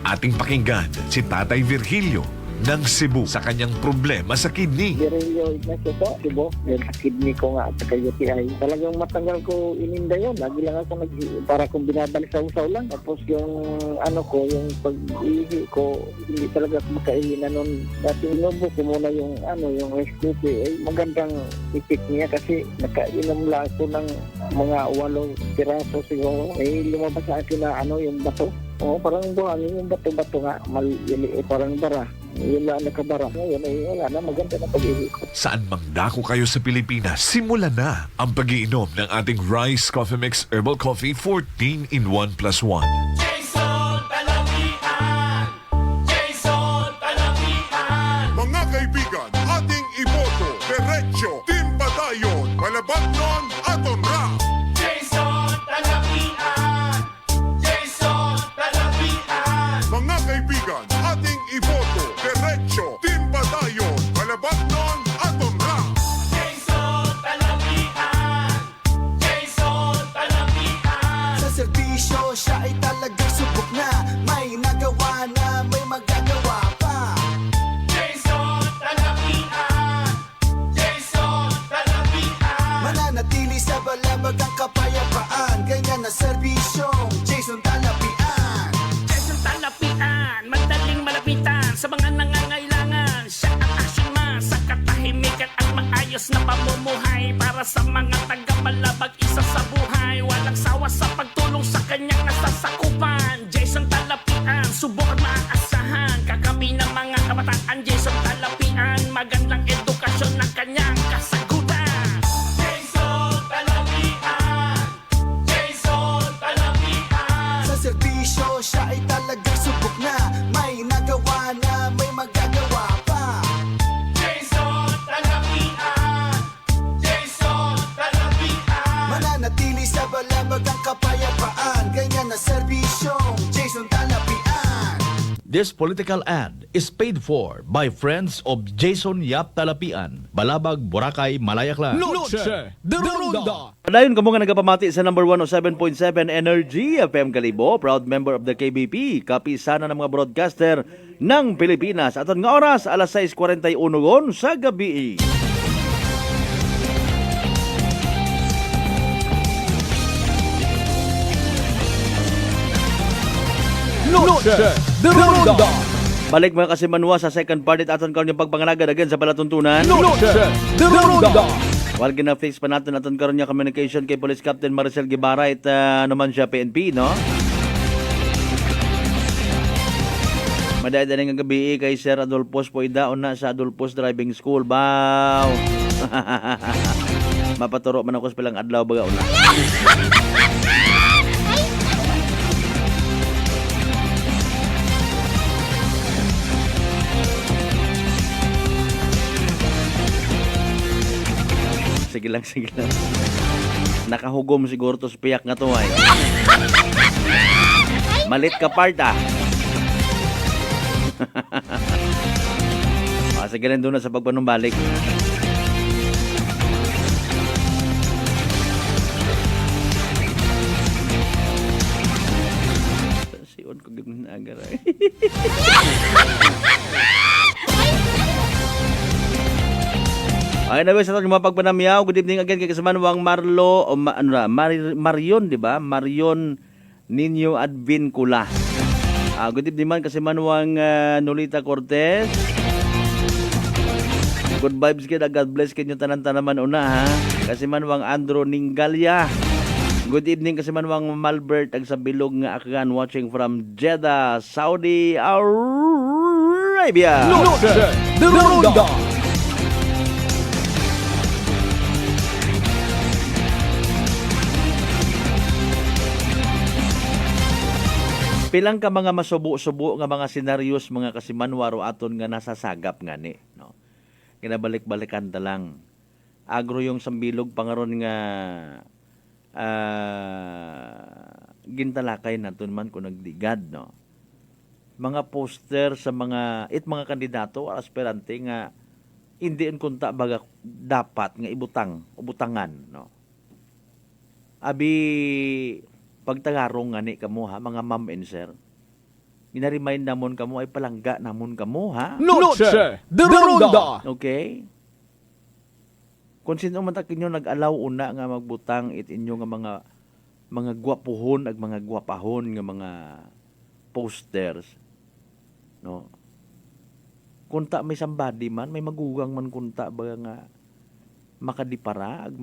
Ating pakinggan si Tatay Virgilio ng Cebu sa kanyang problema sa kidney. Virgilio Ignacio po, Cebu. Yung kidney ko nga at saka UTI. Talagang matanggal ko ininda yun. Lagi lang ako para kung binabalik sa usaw lang. Tapos yung yung pag-ihi ko, hindi talaga ako makaihi na nun. Dati inubo ko muna yung Rescue. Magandang effect niya kasi nakainom lang ako ng mga 8 piraso siguro. Lumabas sa akin na yung bato. Parang buhangin yung bato-bato nga. Parang bara. Yun lang nakabara. Ngayon wala na, maganda na pag-ihi ko. Saan mang dako kayo sa Pilipinas, simulan na ang pag-iinom ng ating Rice Coffee Mix Herbal Coffee 14 in 1+1. Jason Talawian! Jason Talawian! Mga kaibigan, ating iboto, Derecho, Team Batayon, Malabag nun, Aton Rap. Jason Talawian! Jason Talawian! Mga kaibigan, ating iboto, Derecho, Team Batayon, Malabag nun, Aton Rap. Jason Talawian! Jason Talawian! Sa serbisyo, siya ay talagang subok na. May nagawa na, may magagawa pa. Jason Talawian! Jason Talawian! Mananatili sa balabag ang kapayapaan. Ganyan na serbisyong Jason Talapian. Jason Talapian, madaling malapitan sa mga nangangailangan. Siya ang action man sa katahimikan at maayos na pamumuhay. Para sa mga taga-malabag, isa sa buhay. Walang sawa sa pagtulong sa kanyang nasasakupan. Jason Talapian, subok at maaasahan. Kakami ng mga kabataan, Jason Talapian. Magandang edukasyon ng kanyang kasagutan. Jason Talawian! Jason Talawian! Sa serbisyo, siya ay talagang subok na. May nagawa na, may magagawa pa. Jason Talawian! Jason Talawian! Mananatili sa balabag ang kapayapaan. Ganyan na serbisyong Jason Talapian. This political ad is paid for by friends of Jason Yap Talapian, Balabag, Boracay, Malayaklan. Noche de Ronda. Padayon kamo nga nagapamati sa number 107.7 Energy FM Kalibo, proud member of the KBP, kapisana ng mga broadcaster ng Pilipinas. Aton nga oras, alas 6:41 sa gabi. Noche de Ronda. Balik mga kasimanwa sa second part at aton karon yung pagpanganagad again sa palatuntunan. Noche de Ronda. While gina-fix pa natin aton karon yung communication kay Police Captain Maricel Guevara at naman siya PNP, no? Madayad nga gabi kay Sir Adolfos po idaon na sa Adolfos Driving School. Baw! Mapaturo man ako sa pilang adlaw baga una. Sige lang, sige lang. Nakahugom siguro to sa piyak nga to ay. Malit ka parta. Sige rin doon na sa pagpanumbalik. Siyon ko gano'n na agar ay. Ay na ba sa itong mga pagpanamyaw. Good evening again kay kasamaan wang Marlo o Marion, di ba? Marion Ninyo Advincula. Good evening man kasi manwang Nolita Cortez. Good vibes kita, God bless kinyo tanan-tanaman una ha. Kasi manwang Andrew Ningalya. Good evening kasi manwang Malbert ag sa bilog nga akan watching from Jeddah, Saudi Arabia. Noche de Ronda. Pilang ka mga masubo-subo nga mga senaryos mga kasimanwaro aton nga nasasagap ngani, no. Kinabalik-balikan ta lang. Agro yung sambilog pangaron nga gintalakay naton man kung nagdigad, no. Mga poster sa mga mga kandidato aspirante nga hindi kunta baga dapat nga ubutangan, no. Abi pagtagarong ngani kamo ha, mga ma'am and sir. Ginaremind namon kamo ay palangga namon kamo ha. Noche de Ronda. Okay? Kung sino man ta kinyo nag-allow una nga magbutang inyo nga mga gwapuhon ag mga gwapahon nga mga posters, no. Kunta may somebody man, may magugang man kunta ba nga makadipara ag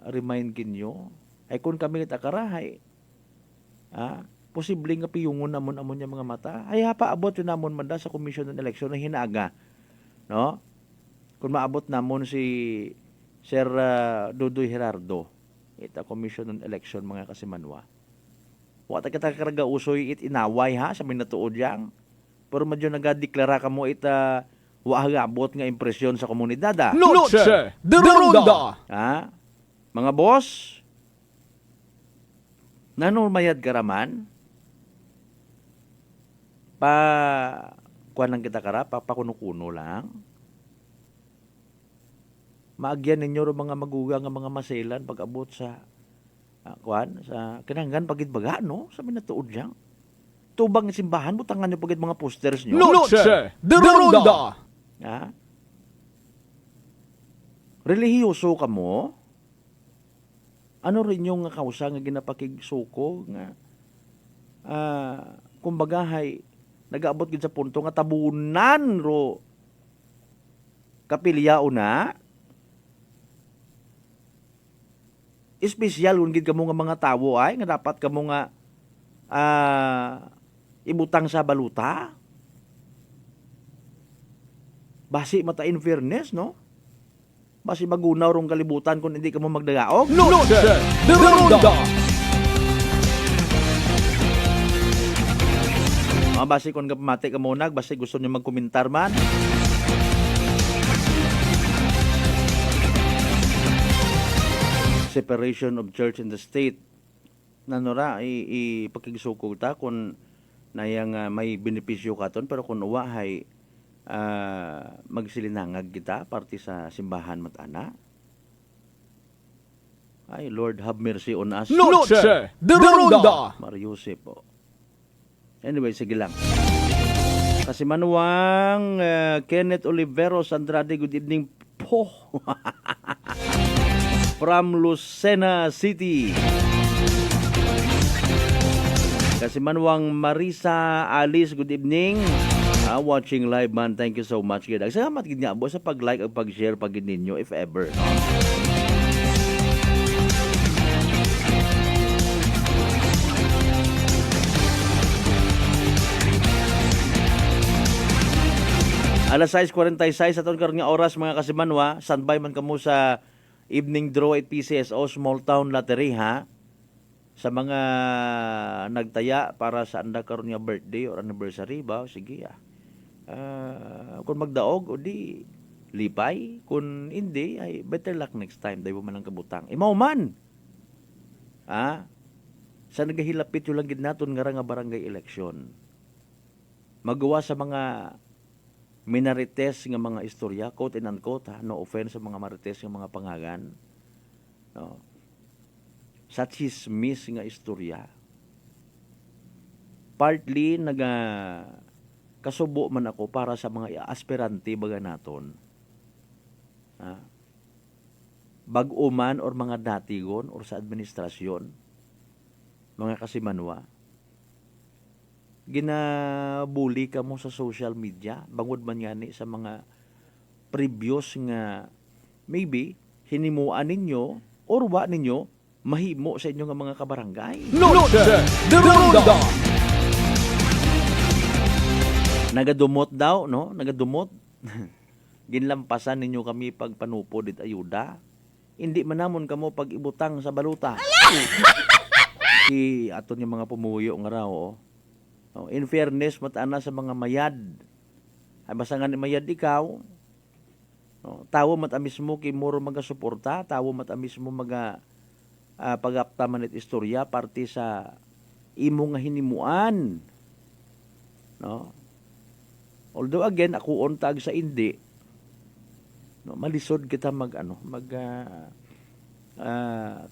remind kinyo. Ay kung kami akarahay, posible nga piyungon namon niya mga mata. Ay paabot yun namon manda sa Commission on Election na hinaga, no? Kung maabot namon si Sir Dudoy Gerardo, ita Commission on Election mga kasimanwa. Wata kita karaga usoy inaway ha sa minatuod yang. Pero medyo nagadeklara ka mo waagabot nga impresyon sa komunidad. Noche de Ronda. Mga boss, nanumayad karaman kuan lang kita kara pakuno-kuno lang. Maagyan ninyo ro mga magugang nga mga maselan pag abot sa sa kinanggan pagitbaga no sa minatuod yang. Tubang simbahan butangan niyo pagit mga posters niyo. Noche de Ronda. Relihiyoso ka mo? Ano rin yung kausa nga ginapakigsuko nga kumbagahay nagaabot gid sa punto nga tabunan ro kapilya una espesyal gid kamo nga mga tawo ay nga dapat kamo nga ibutang sa baluta basi mata in fairness, no? Basi magunaw rong kalibutan kung hindi ka mo magdagaog. Noche de Ronda. Basi kung kapamati ka muna, basi gusto niyo magkomentar man. Separation of church and the state. Nanora, ipakigsuko ta kung nayang may benepisyo ka ton, pero kung uwahay magsilinangag kita parte sa simbahan matana. Ay, Lord have mercy on us. Noche de Ronda. Mariusip po. Anyway, sige lang. Kasi manuwang Kenneth Oliveros Andrade, good evening po. From Lucena City. Kasi manuwang Marisa Alice, good evening. Watching live man, thank you so much. Salamat gid nga po sa pag-like at pag-share pag ninyo if ever. Alas 6:46 aton karon nga oras mga kasimanwa, standby man kamo sa evening draw at PCSO Small Town Lottery ha. Sa mga nagtaya para sa anda karon nga birthday or anniversary ba, sige kung magdaog o di lipay, kung hindi ay better luck next time, dahil man ang kabutang. Imaw man. Sa nagahilapit yung lang gid naton nga barangay election. Magawa sa mga minarites nga mga istorya, quote and unquote, no offense sa mga marites nga mga pangagan. No. Sa chismis nga istorya. Partly kasubo man ako para sa mga aspirante baga naton. Bag-o man or mga datigon or sa administrasyon, mga kasimanwa. ginabuli ka mo sa social media, bangod man yani sa mga previous nga maybe hinimuan ninyo or wa ninyo mahimo sa inyo nga mga kabarangay. Noche de Ronda. Nagadumot daw, no? Nagadumot. Ginlampasan ninyo kami pag panupod it ayuda. Hindi man namon kamo pag ibutang sa baluta. Si aton yung mga pumuyo nga raw. Oh, in fairness, mataana sa mga mayad. Ay basta nga ni mayad ikaw. No, tawo matamis mo kay muro magasuporta, tawo matamis mo pagaptaman it istorya parte sa imo nga hinimuan. No? Although again ako untag sa indi. No, malisod kita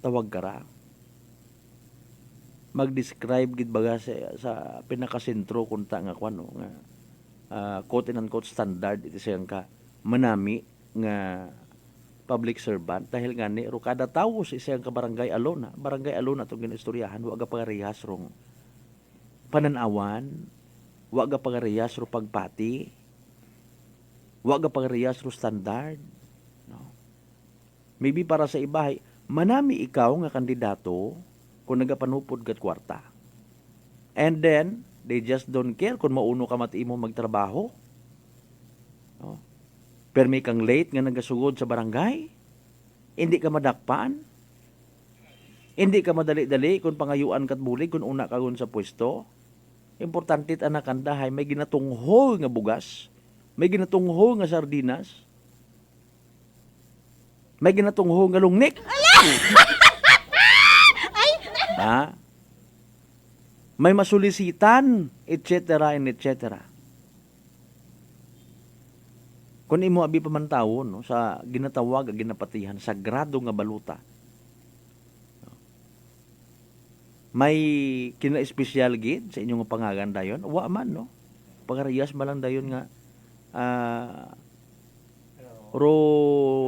tawag kara. Mag-describe gid baga sa pinakasentro kunta nga kwano nga quote and unquote standard iti siyang ka manami nga public servant dahil gani ro kada tawo sa isang ka barangay alona tong ginistoryahan wa ga pagarehas rong pananawan, wa ga pagarehas ro pagpati, wa ga pagarehas ro standard, no? Maybe para sa ibahay manami ikaw nga kandidato kung nagapanupod kat kwarta. And then, they just don't care kung mauno ka mati mo magtrabaho. No? Permi kang late nga nagasugod sa barangay. Hindi ka madakpan. Hindi ka madali-dali kung pangayuan kat bulig kung una ka sa pwesto. Importante anak kandahay, may ginatunghol nga bugas. May ginatunghol nga sardinas. May ginatunghol nga lungnik. Ha? May masulisitan, etc. and etc. Kung imo abi pamantawon no, sa ginatawag ag ginapatihan sagrado nga baluta. May kina-espesyal gid sa inyong pangagan dayon, wa man no. Pagariyas malang dayon nga ro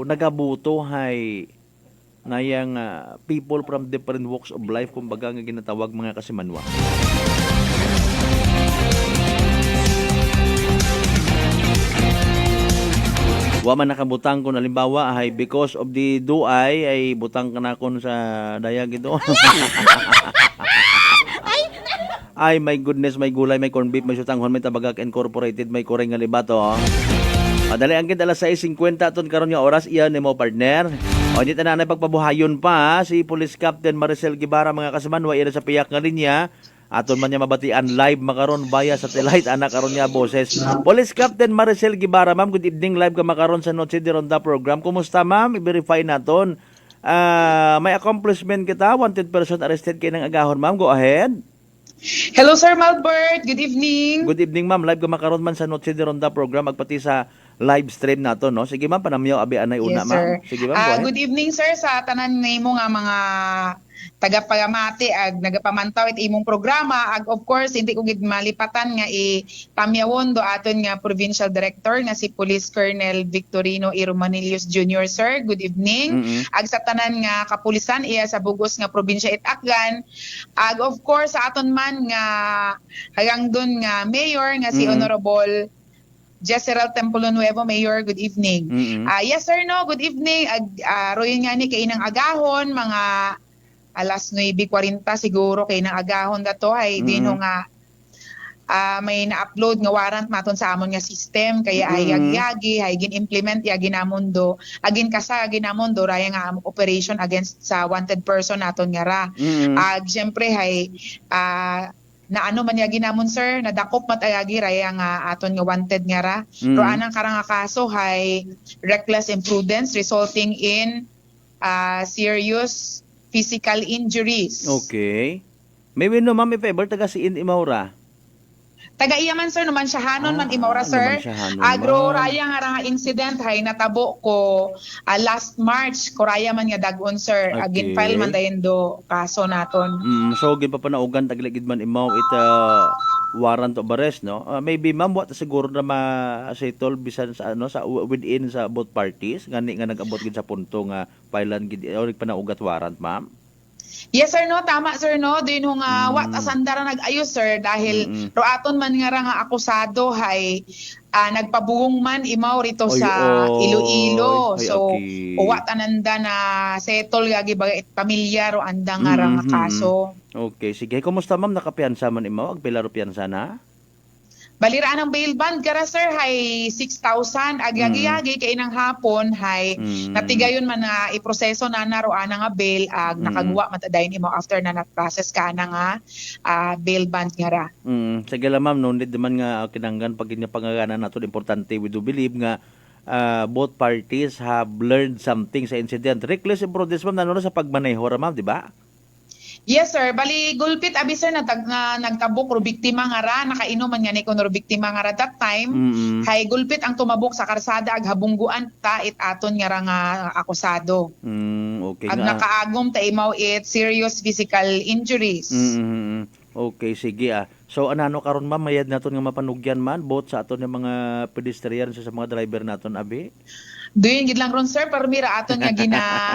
nagabuto hay ngayang people from different walks of life kumbaga nga ginatawag mga kasimanwa. Wa man nakabutang kun halimbawa ay because of the duay ay butang kana kon sa dayag ito. Ay my goodness, may gulay, may corn beef, may sutanghon, may tabagak incorporated, may koreng nga libato. Madali ang alas 6:50 aton karon nga oras iyan ni mo partner. O dito na pagpabuhayon pa si Police Captain Maricel Guevara mga kasimanwa iya sa piyak nga linya. Aton man niya mabatian live makaron via satellite anak karon niya boses. Police Captain Maricel Guevara, ma'am, good evening, live ka makaron sa Noche de Ronda program. Kumusta ma'am? I-verify naton. May accomplishment kita, wanted person arrested kay nang agahon ma'am. Go ahead. Hello Sir Malbert, good evening. Good evening ma'am, live ka makaron man sa Noche de Ronda program agpati sa live stream nato no. Sige ma'am, panamyaw abi anay una yes, ma'am. Sige ma'am. Good evening sir sa tanan nimo nga mga tagapagamati ag nagapamantaw it imong programa ag of course hindi ko gid malipatan nga pamyawon do aton nga provincial director nga si Police Colonel Victorino E. Romanilius Jr. Sir, good evening. Ag sa tanan nga kapulisan iya sa bugos nga probinsya Itaggan ag of course sa aton man nga hagang dun nga mayor nga si Honorable Jezreel Templo Nuevo, Mayor, good evening. Yes sir, no, good evening. Royon nga ni kay nang agahon, mga alas 9:40 siguro kay nang agahon dato ay dino nga may na-upload nga warrant maton sa amon nga system kaya ay yagi ay gin-implement ya ginamundo agin kasa ginamundo raya nga among operation against sa wanted person naton nga ra. Syempre ay na ano man yagi namon sir nadakop matayagi raya nga aton nga wanted nga ra. Pero anang karang kaso hay reckless imprudence resulting in serious physical injuries. Okay. May wino ma'am favor taga siin Imaura. Taga iya man sir naman siyahanon man Imaura sir. Agro raya nga incident hay natabo ko last March ko raya man nga dagon sir. Okay. Agin file man dayon do kaso naton. So gid pa panaugan tagligid man imaw ita warrant of arrest no. Maybe ma'am what siguro na ma-settle bisan sa ano sa within sa both parties ngani nga nag-abot gid sa punto nga filean gid or panaugat warrant ma'am. Yes sir no, tama sir no. Din hong wat asandara nag-ayos sir dahil roaton man nga ra nga akusado hay nagpabuong man imaw rito Oy, sa Iloilo. ay, So okay. wat ananda na settle gagi bagay pamilya ro anda nga ra nga kaso. Okay, sige. Kumusta ma'am? Nakapiyansa man imaw? Agpilaro piyansa na? Baliraan ang bail bond kara sir hay 6,000 agyagi-agi kay nang hapon hay natigayon man na iproseso na naro ana nga bail nakagwa matadayon imo after na na-process ka na nga bail bond nga ra. Sige lang ma'am, no need naman nga kinanggan pag inya pangaganan nato importante we do believe nga both parties have learned something sa incident. Reckless imprudence ma'am nano sa pagmaneho ra ma'am, di ba? Yes sir, bali gulpit abi sir nagtabok ro biktima nga ra nakainom man nga ni kun ro biktima nga ra that time. Hay gulpit ang tumabok sa karsada ag habungguan ta it aton nga ra nga akusado. Okay Ag nga. nakaagom ta imaw it serious physical injuries. Okay, sige So anano karon ma'am mayad naton nga mapanugyan man both sa aton nga mga pedestrian sa mga driver naton abi? Doon gid lang ron sir permira aton nga gina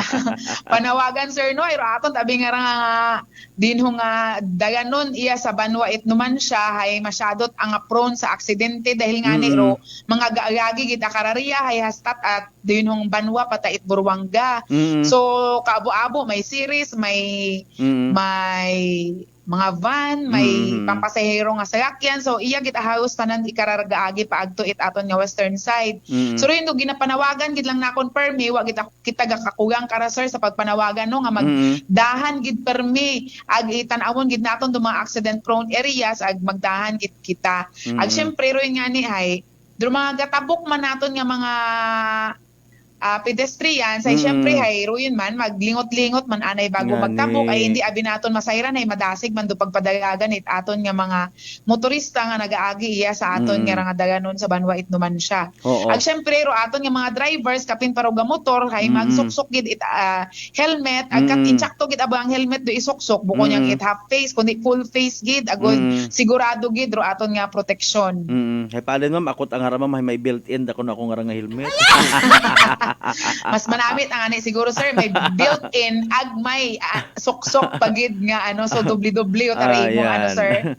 panawagan sir no iro aton tabi nga dinho nga daganon iya sa banwa itnuman siya hay masyadot ang prone sa aksidente dahil nga ni ro mga gaagi gid akarariya hay hastat at dinhong banwa patait Burwanga. So kaabo-abo may series may mga van, may pampasahero nga sayakyan. So iya gid ahawos tanan ikarargaagi paagto it aton nga western side. So rin ginapanawagan gid lang na confirm wa gid kita gakakugang kara sir sa pagpanawagan no nga magdahan gid permi ag itan-awon gid naton do mga accident prone areas ag magdahan gid kita. Ag syempre ro nga ni hay do mga gatabok man naton nga mga pedestrians ay syempre hay ruyon man maglingot-lingot man anay bago magtabok ay hindi abi naton masayran ay madasig man do pagpadagagan it aton nga mga motorista nga nagaagi iya sa aton nga daganon sa banwa itnuman siya. At syempre ro aton nga mga drivers kapin paruga motor hay magsuksok gid it helmet agkat insakto gid abang helmet do isuksok buko niyang it half face kundi full face gid agud sigurado gid ro aton nga protection. Hay palen ma'am akot ang ara ma'am may built-in dako na ako nga nga helmet. Mas manamit ang ani siguro sir may built-in ag may suksok pagid nga so dubli-dubli o taray mo sir.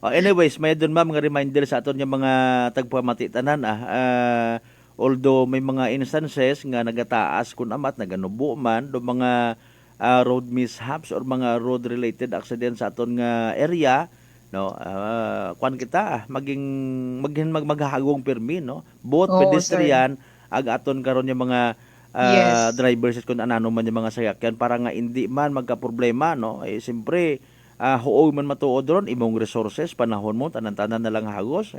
Anyways, may doon ma'am nga reminder sa aton yung mga tagpamati tanan although may mga instances nga nagataas kun amat naganubo man do mga road mishaps or mga road related accidents sa aton nga area no kwan kita maghahagong permi no both pedestrian ag aton karon yung mga drivers kung anano man yung mga sayakyan para nga hindi man magka-problema no siyempre huoy man matuod ron imong resources panahon mo tanan-tanan na lang hagos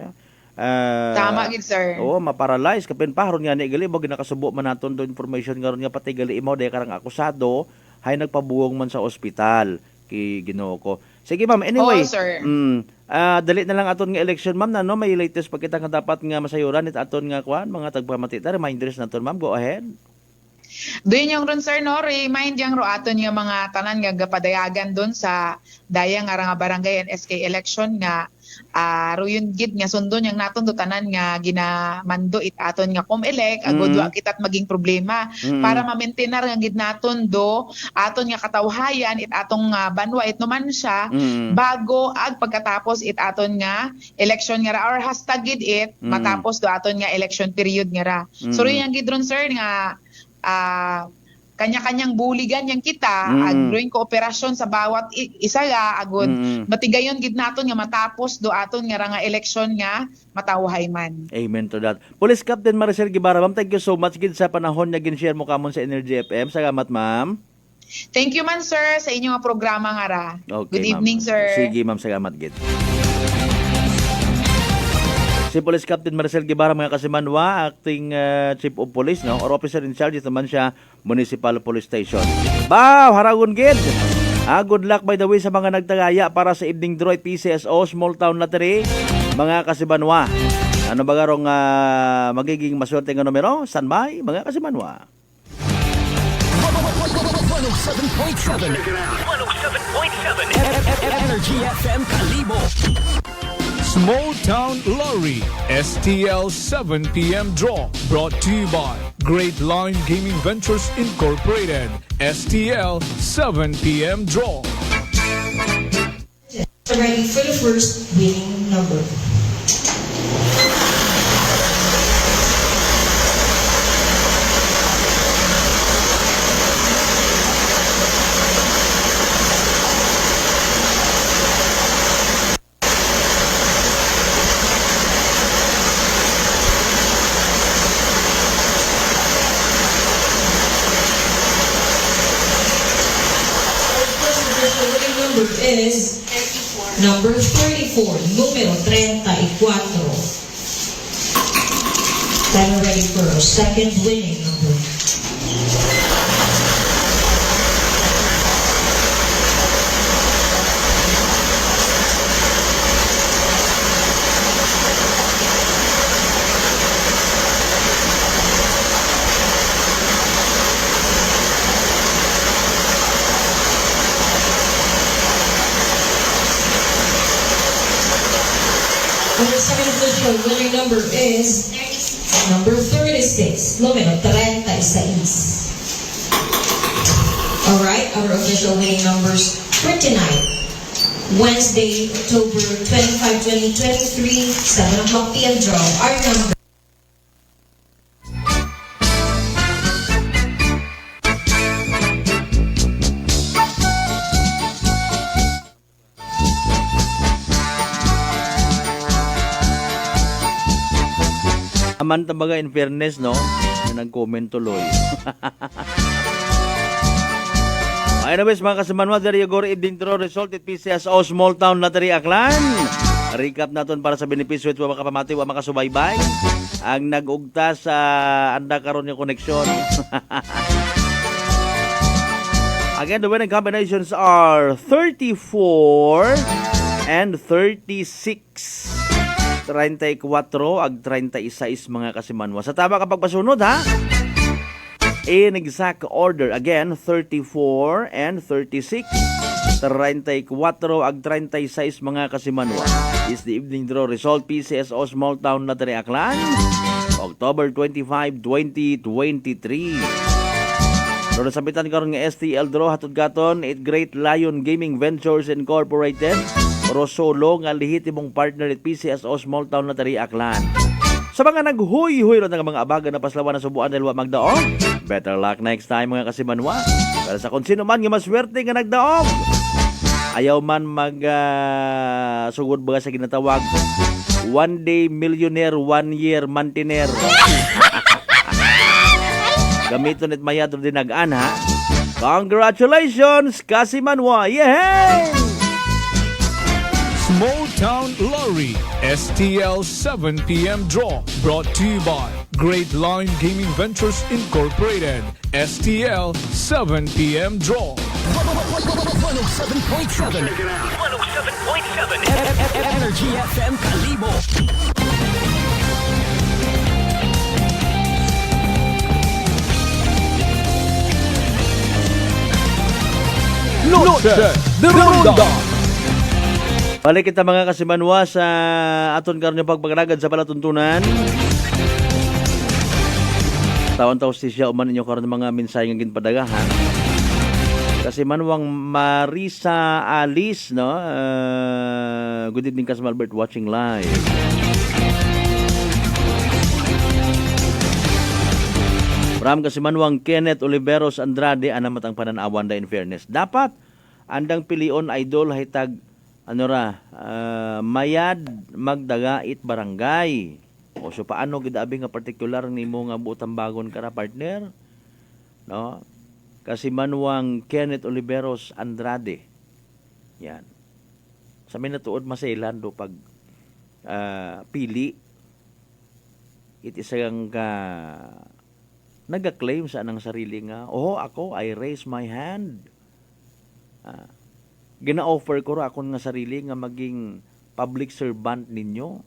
tama gid sir maparalyze kapin paron nga ni gali mo ginakasubo man naton do information karon nga pati gali imo day karang akusado hay nagpabuwong man sa ospital ki Ginoo ko. Sige ma'am, anyway. Dali na lang aton nga election ma'am na no may latest pagkita nga dapat nga masayuran it aton nga kwan mga tagpamatita reminders naton ma'am, go ahead. Doon yung ron sir no, remind yung ro aton nga mga tanan nga gapadayagan doon sa dayang nga barangay and SK election nga ruyon gid nga sundon yang naton do tanan nga ginamando it aton nga COMELEC agud wa kitat maging problema para ma-maintain nga gid naton do aton nga katawhayan it atong banwa itnuman siya bago ag pagkatapos it aton nga election nga ra or hashtag gid it matapos do aton nga election period nga ra. So ruyon gid ron sir nga kanya-kanyang buligan yang kita agruing kooperasyon sa bawat isa ga agud matigayon gid naton nga matapos do aton nga eleksyon nga matawhay man. Amen to that. Police Captain Maricel Guevara, ma'am, thank you so much gid sa panahon nga gin-share mo kamon sa Energy FM. Salamat ma'am. Thank you man sir sa inyong programa nga ra. Okay, good evening sir. Sige ma'am, salamat gid. Si Police Captain Maricel Guevara mga kasimanwa, acting Chief of Police no or officer in charge naman siya Municipal Police Station. Bow, haragon gid. Good luck by the way sa mga nagtagaya para sa evening draw PCSO Small Town Lottery mga kasimanwa. Ano ba garong magiging maswerte nga numero? Standby mga kasimanwa. 107.7 Energy FM Kalibo. Small Town Lottery STL 7 p.m. draw brought to you by Great Line Gaming Ventures Incorporated STL 7 p.m. draw. Ready for the first winning number. Number is number 34, número 34. Then we're ready for our second winning number. And the second official winning number is number 36, número 36. Alright, our official winning numbers for tonight, Wednesday, October 25, 2023, 7 o'clock p.m. draw. Our number. Aman tambaga in fairness, no? Na nag-comment tuloy. Anyways, mga kasamanwa, there you go, evening draw result at PCSO Small Town Lottery Aklan. Recap natin para sa benepisyo ito mga kapamati wa makasubaybay. Ang nag-ugta sa anda karon yung koneksyon. Again, the winning combinations are 34 and 36. 34 ag 36 mga kasimanwa. Sa tama kapag pasunod ha. In exact order. Again, 34 and 36. 34 ag 36 mga kasimanwa. Is the evening draw result PCSO Small Town Lottery Aklan. October 25, 2023. Doon sabitan karon nga STL draw hatod gaton it Great Lion Gaming Ventures Incorporated. Rosolo nga lehitimong partner at PCSO Small Town Lottery Aklan. Sa mga naghuy-huy ron ng mga abaga na paslawan na subuan dahil wa magdaog, better luck next time mga kasimanwa. Para sa kung sino man nga maswerte nga nagdaog, ayaw man sugod ba sa ginatawag, one day millionaire, 1 year mantiner. Gamiton at mayadro din nag-ana. Congratulations, kasimanwa! Yehey! Small Town Lottery STL 7 p.m. draw brought to you by Great Lion Gaming Ventures Incorporated. STL 7 p.m. draw. 107.7 Energy FM Kalibo. Noche de Ronda. Balik kita mga kasimanwa sa aton karon nga pagpagragad sa palatuntunan. Taon-taon siya uman ninyo karon mga mensahe nga ginpadagahan. Kasi manwang Marisa Alice, no? Good evening Kasmal Albert watching live. Ram kasi manwang Kenneth Oliveros Andrade anamat ang pananawan da in fairness. Dapat andang pilion idol hitag mayad magdagait barangay. O so paano gid abi nga particular nimo nga butang bagon ka ra partner? No? Kasi manwang Kenneth Oliveros Andrade. Yan. Sa minatuod masailan do pag pili it isang nag-claim sa anang sarili nga, ako, I raise my hand. Gina-offer ko ra akong nga sarili nga maging public servant ninyo.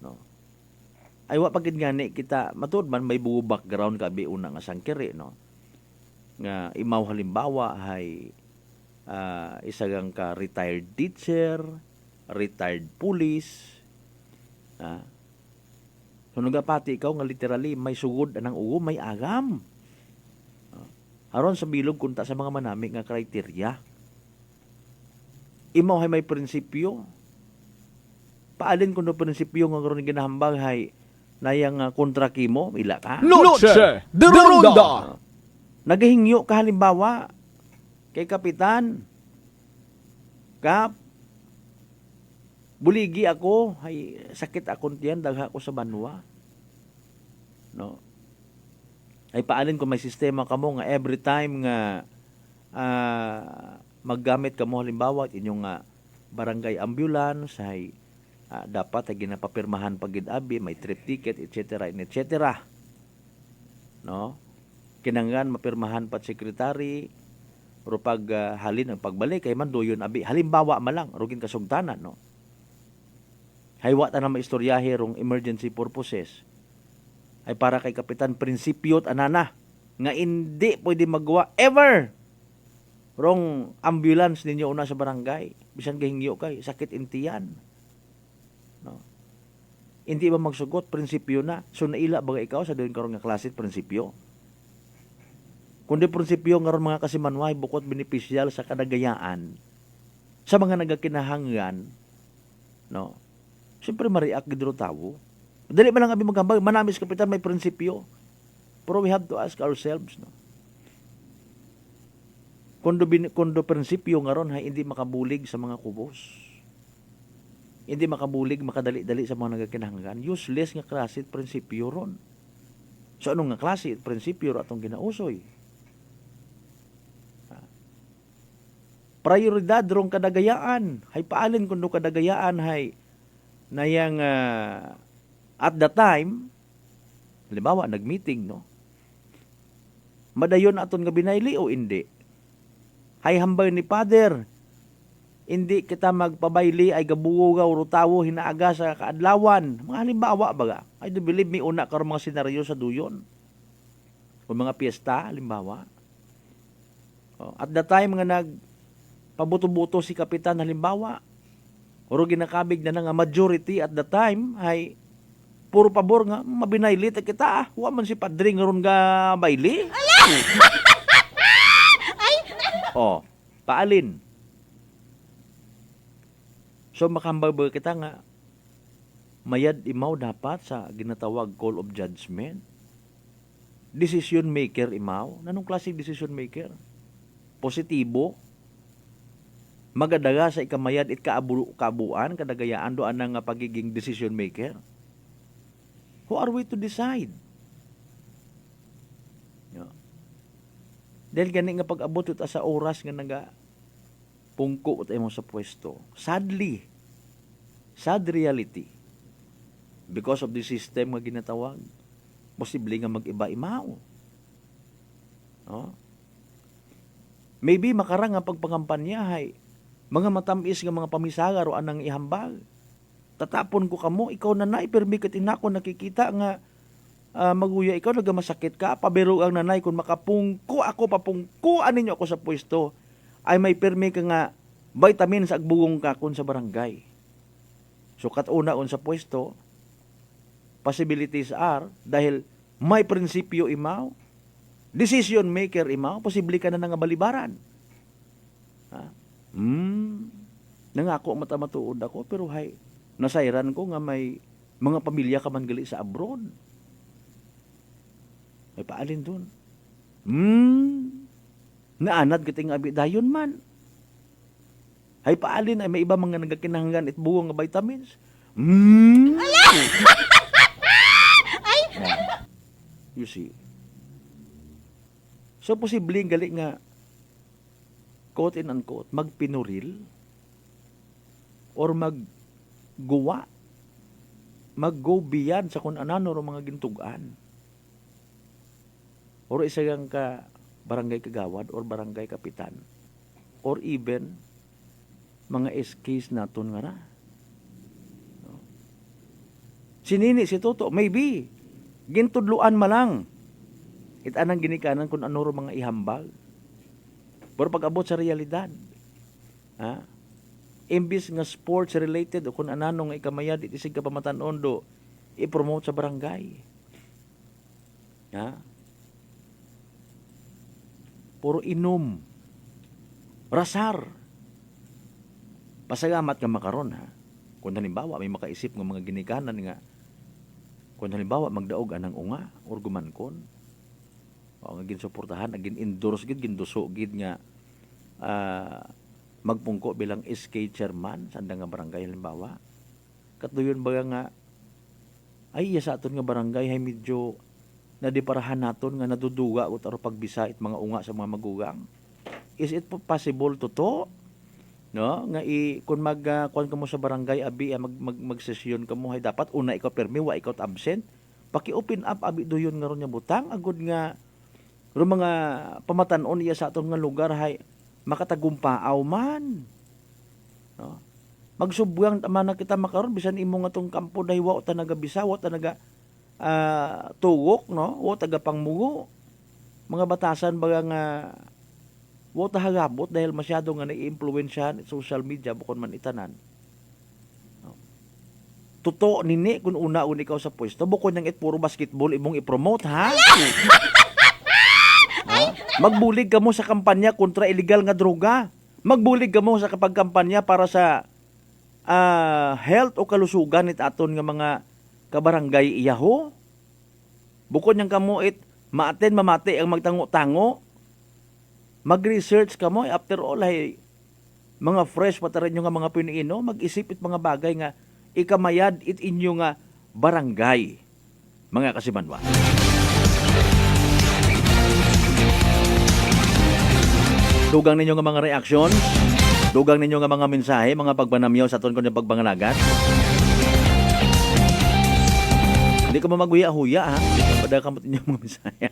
No. Ay, wa pagid gani kita, matuod man may buo background kabi una nga sangkiri, no? Nga imaw halimbawa ay isagang ka retired teacher, retired police, sunugapati ikaw nga literally may sugod anang ugo, may agam. aron sa bilog kunta sa mga manami nga kriteria. Imaw hay may prinsipyo. Paalin kuno prinsipyo nga karon ginahambag hay nayang kontra kimo ila ka. Noche de Ronda. Nagahingyo ka halimbawa kay kapitan. Kap, buligi ako, hay sakit akong tiyan, dagha ko sa banwa. No. Ay paalin ko may sistema kamo nga every time nga maggamit kamo halimbawa inyong barangay ambulance ay dapat ay ginapapirmahan pagid abi, may trip ticket, etc. etc. No? Kinanglan mapirmahan pat secretary pero pag halin ang pagbalik kay man doyon abi halimbawa malang rugin kasugtanan no. Haywa ta na maistoryahe rong emergency purposes. Ay para kay kapitan prinsipyo at anana nga hindi pwede magawa ever rong ambulance ninyo una sa barangay bisan gahingyo kay sakit intiyan no. Hindi ba magsugot prinsipyo na so naila ba ikaw sa doon karon nga klase prinsipyo kundi prinsipyo nga ron mga kasimanway bukod benepisyal sa kadagayaan sa mga nagakinahanglan no. Siyempre mariak gid ro tawo. Dali man lang abi magambag manamis kapitan may prinsipyo. Pero we have to ask ourselves no. Kundo prinsipyo nga ron hay hindi makabulig sa mga kubos. Hindi makabulig makadali-dali sa mga nagakinahanglan. Useless nga klase at prinsipyo ron. So anong nga klase at prinsipyo ro atong ginausoy? Prioridad rong kadagayaan. Hay paalin kundo kadagayaan hay nayang at the time halimbawa nagmeeting no. Madayon aton nga binayli o hindi? Hay hambay ni Father, hindi kita magpabayli ay gabugaw rutawo hinaaga sa kaadlawan. Mga halimbawa baga, I do believe may una karon mga senaryo sa duyon. O mga piyesta, halimbawa. At the time nga nagpabuto-buto si kapitan, halimbawa, oro ginakabig na nga majority at the time ay puro pabor nga mabinayli ta kita wa man si padre nga ron nga bayli. Paalin. So makambag kita nga mayad imaw dapat sa ginatawag call of judgment. Decision maker imaw. Nanong klaseng decision maker? Positibo. Magadaga sa ikamayad it kaabuan kadagayaan doan nga pagiging decision maker. Who are we to decide? Dahil gani nga pag-abot ito sa oras nga naga pungko ito mo sa pwesto. Sadly, sad reality, because of the system nga ginatawag, posible nga mag-iba imaw. No? Maybe makarang nga pagpangampanya hay mga matamis nga mga pamisaga ro anang ihambag. Tatapon ko kamo, ikaw na naipirmi kat inako nakikita nga maguya ikaw nagamasakit ka, pabiro ang nanay kung makapungko ako, papungkuan ninyo ako sa pwesto, ay may permi ka nga vitamin sa agbugong ka kun sa barangay. So katuna on sa pwesto, possibilities are, dahil may prinsipyo imaw, decision maker imaw, posible ka na nga balibaran. Nangako matamatuod ako, pero hay, nasairan ko nga may mga pamilya ka man gali sa abroad. May paalin dun. Naanad kiting abi dayon man. Hay paalin ay may iba mga nagakinahanglan it buwang nga vitamins. You see. So posibleng gali nga quote and unquote magpinuril or magguwa mag-go beyond sa kung anano mga gintugan. Or isa gang ka barangay kagawad or barangay kapitan or even mga SKs naton nga na. No? Sinini si Toto, maybe gintudluan malang it anang ginikanan kung ano ro mga ihambal. Pero pag-abot sa realidad, imbis nga sports related o kung anano nga ikamayad itisig ka pamatanon do i-promote sa barangay. puro inom. Rasar. Pasagamat ka makaron ha. Kung halimbawa may makaisip ng mga ginikanan nga, kung halimbawa magdaog anang unga or gumankon, o nga ginsuportahan, gin-endorse gid, ginduso gid nga magpungko bilang SK chairman sa andang nga barangay halimbawa. Katuyon baga nga ay iya sa aton nga barangay hay medyo nadiparahan naton nga naduduga ut aro pagbisa it mga unga sa mga magugang. Is it possible to? No, nga kun kuan kamo sa barangay abi magsesyon kamo hay dapat una ikaw permi wa ikaw absent. Paki-open up abi doyon nga ron nya butang agud nga ro mga pamatan-on iya sa aton nga lugar hay makatagumpaaw man. No? Magsubgang tama na kita makaron bisan imo nga tong kampo dahi wa ta nagabisa wa ta naga tugok no, wa taga pangmugo. Mga batasan baga nga wa ta hagabot dahil masyado nga nai-impluwensyahan social media bukod man itanan. No? Totoo nini kung una-una ikaw sa pwesto bukod nang puro basketball imong i-promote ha. Magbulig ka mo sa kampanya kontra illegal nga droga. Magbulig ka mo sa kapagkampanya para sa health o kalusugan it aton nga mga kabarangay iyaho. Bukod niyang kamuit, maaten mamati ang magtango-tango. Mag-research ka mo, after all, ay mga fresh pataran nyo nga mga piniino, mag-isip it mga bagay nga ikamayad it inyo nga barangay. Mga kasimanwa. Dugang ninyo nga mga reaksyon, dugang ninyo nga mga mensahe, mga pagbanamyaw sa aton ko ng pagbanganagat. Hindi ko mamaghuya-huya ha. Pada kamot ninyo mga mensahe.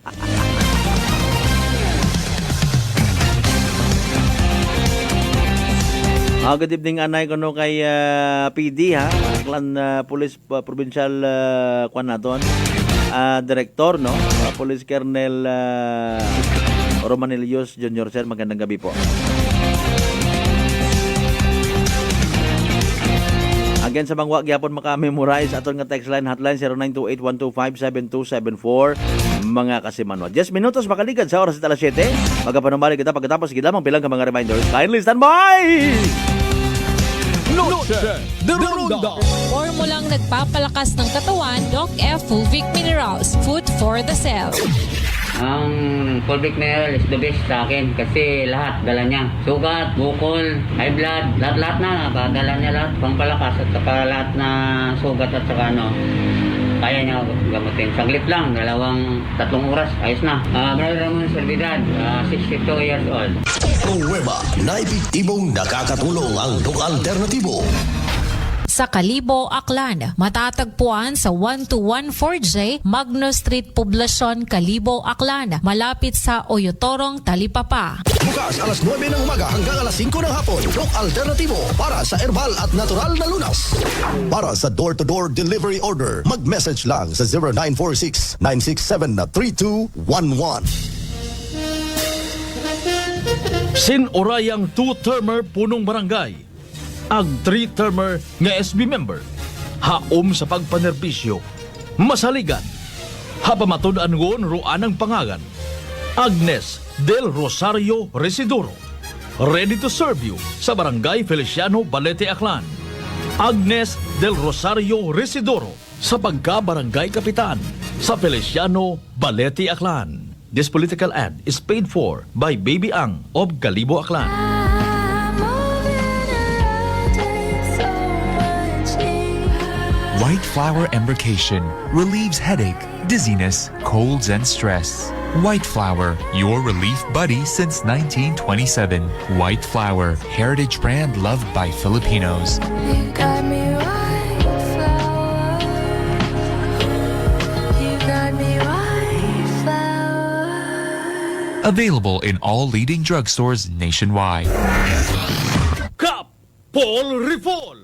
Good evening anay ko no kay PD ha. Aklan Police Provincial kwan naton. Director no. Police Colonel Romanelius Jr. Sir, magandang gabi po. Again sa bangwa gyapon maka-memorize aton nga text line hotline 0928-125-7274 mga kasimanwa. 10 minutos makalikan sa oras 7. Magapanumali kita pagkatapos sige lamang bilang ka mga reminders. Kindly stand by! Noche de Ronda. Formulang nagpapalakas ng katawan, Doc F. Fulvic Minerals. Food for the cell. Ang Fulvic Mineral is the best sa akin kasi lahat dala niya. Sugat, bukol, high blood, lahat na dala niya lahat. Pampalakas at saka lahat na sugat at saka kaya niya gamutin. Saglit lang, 2-3 oras, ayos na. Brother Ramon Servidad, 62 years old. Nueva na epektibong nakakatulong ang Doc Alternativo. Sa Kalibo, Aklan, matatagpuan sa 1214J Magnus Street, Poblacion, Kalibo, Aklan, malapit sa Oyotorong, Talipapa. Bukas alas 9 ng umaga hanggang alas 5 ng hapon. Doc Alternativo para sa herbal at natural na lunas. Para sa door-to-door delivery order, mag-message lang sa 0946-967-3211. Sinurayang 2-termer punong barangay. Ag 3-termer nga SB member. Haom sa pagpanerbisyo. Masaligan. Habamatud-an ngon ruan ang pangalan. Agnes Del Rosario Residoro. Ready to serve you sa Barangay Feliciano, Balete, Aklan. Agnes Del Rosario Residoro sa pagka-barangay kapitan sa Feliciano, Balete, Aklan. This political ad is paid for by Baby Ang of Kalibo, Aklan. White Flower Embrocation relieves headache, dizziness, colds, and stress. White Flower, your relief buddy since 1927. White Flower, heritage brand loved by Filipinos. You got me white flower. You got me white flower. Available in all leading drugstores nationwide. Kap Paul Rifol.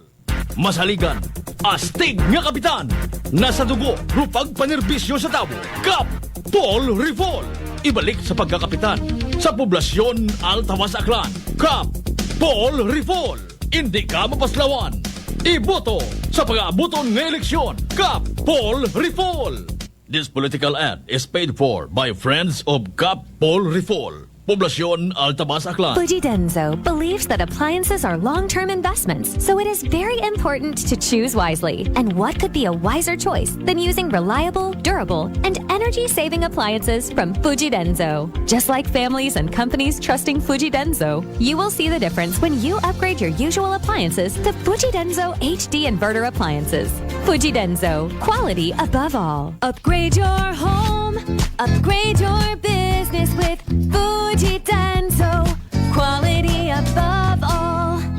Masaligan, astig nga kapitan. Nasa dugo, rupag panerbisyo sa tabo. Kap Paul Rifol. Ibalik sa pagkakapitan sa Poblasyon Altawas, Aklan. Kap Paul Rifol. Hindi ka mapaslawan. Iboto sa pag-aabuton ng eleksyon. Kap Paul Rifol. This political ad is paid for by friends of Kap Paul Rifol. Poblasyon Altabas Aklan. Fuji Denso believes that appliances are long-term investments, so it is very important to choose wisely. And what could be a wiser choice than using reliable, durable, and energy-saving appliances from Fuji Denso? Just like families and companies trusting Fuji Denso, you will see the difference when you upgrade your usual appliances to Fuji Denso HD inverter appliances. Fuji Denso, quality above all. Upgrade your home, upgrade your business with Fuji Denso, quality above all.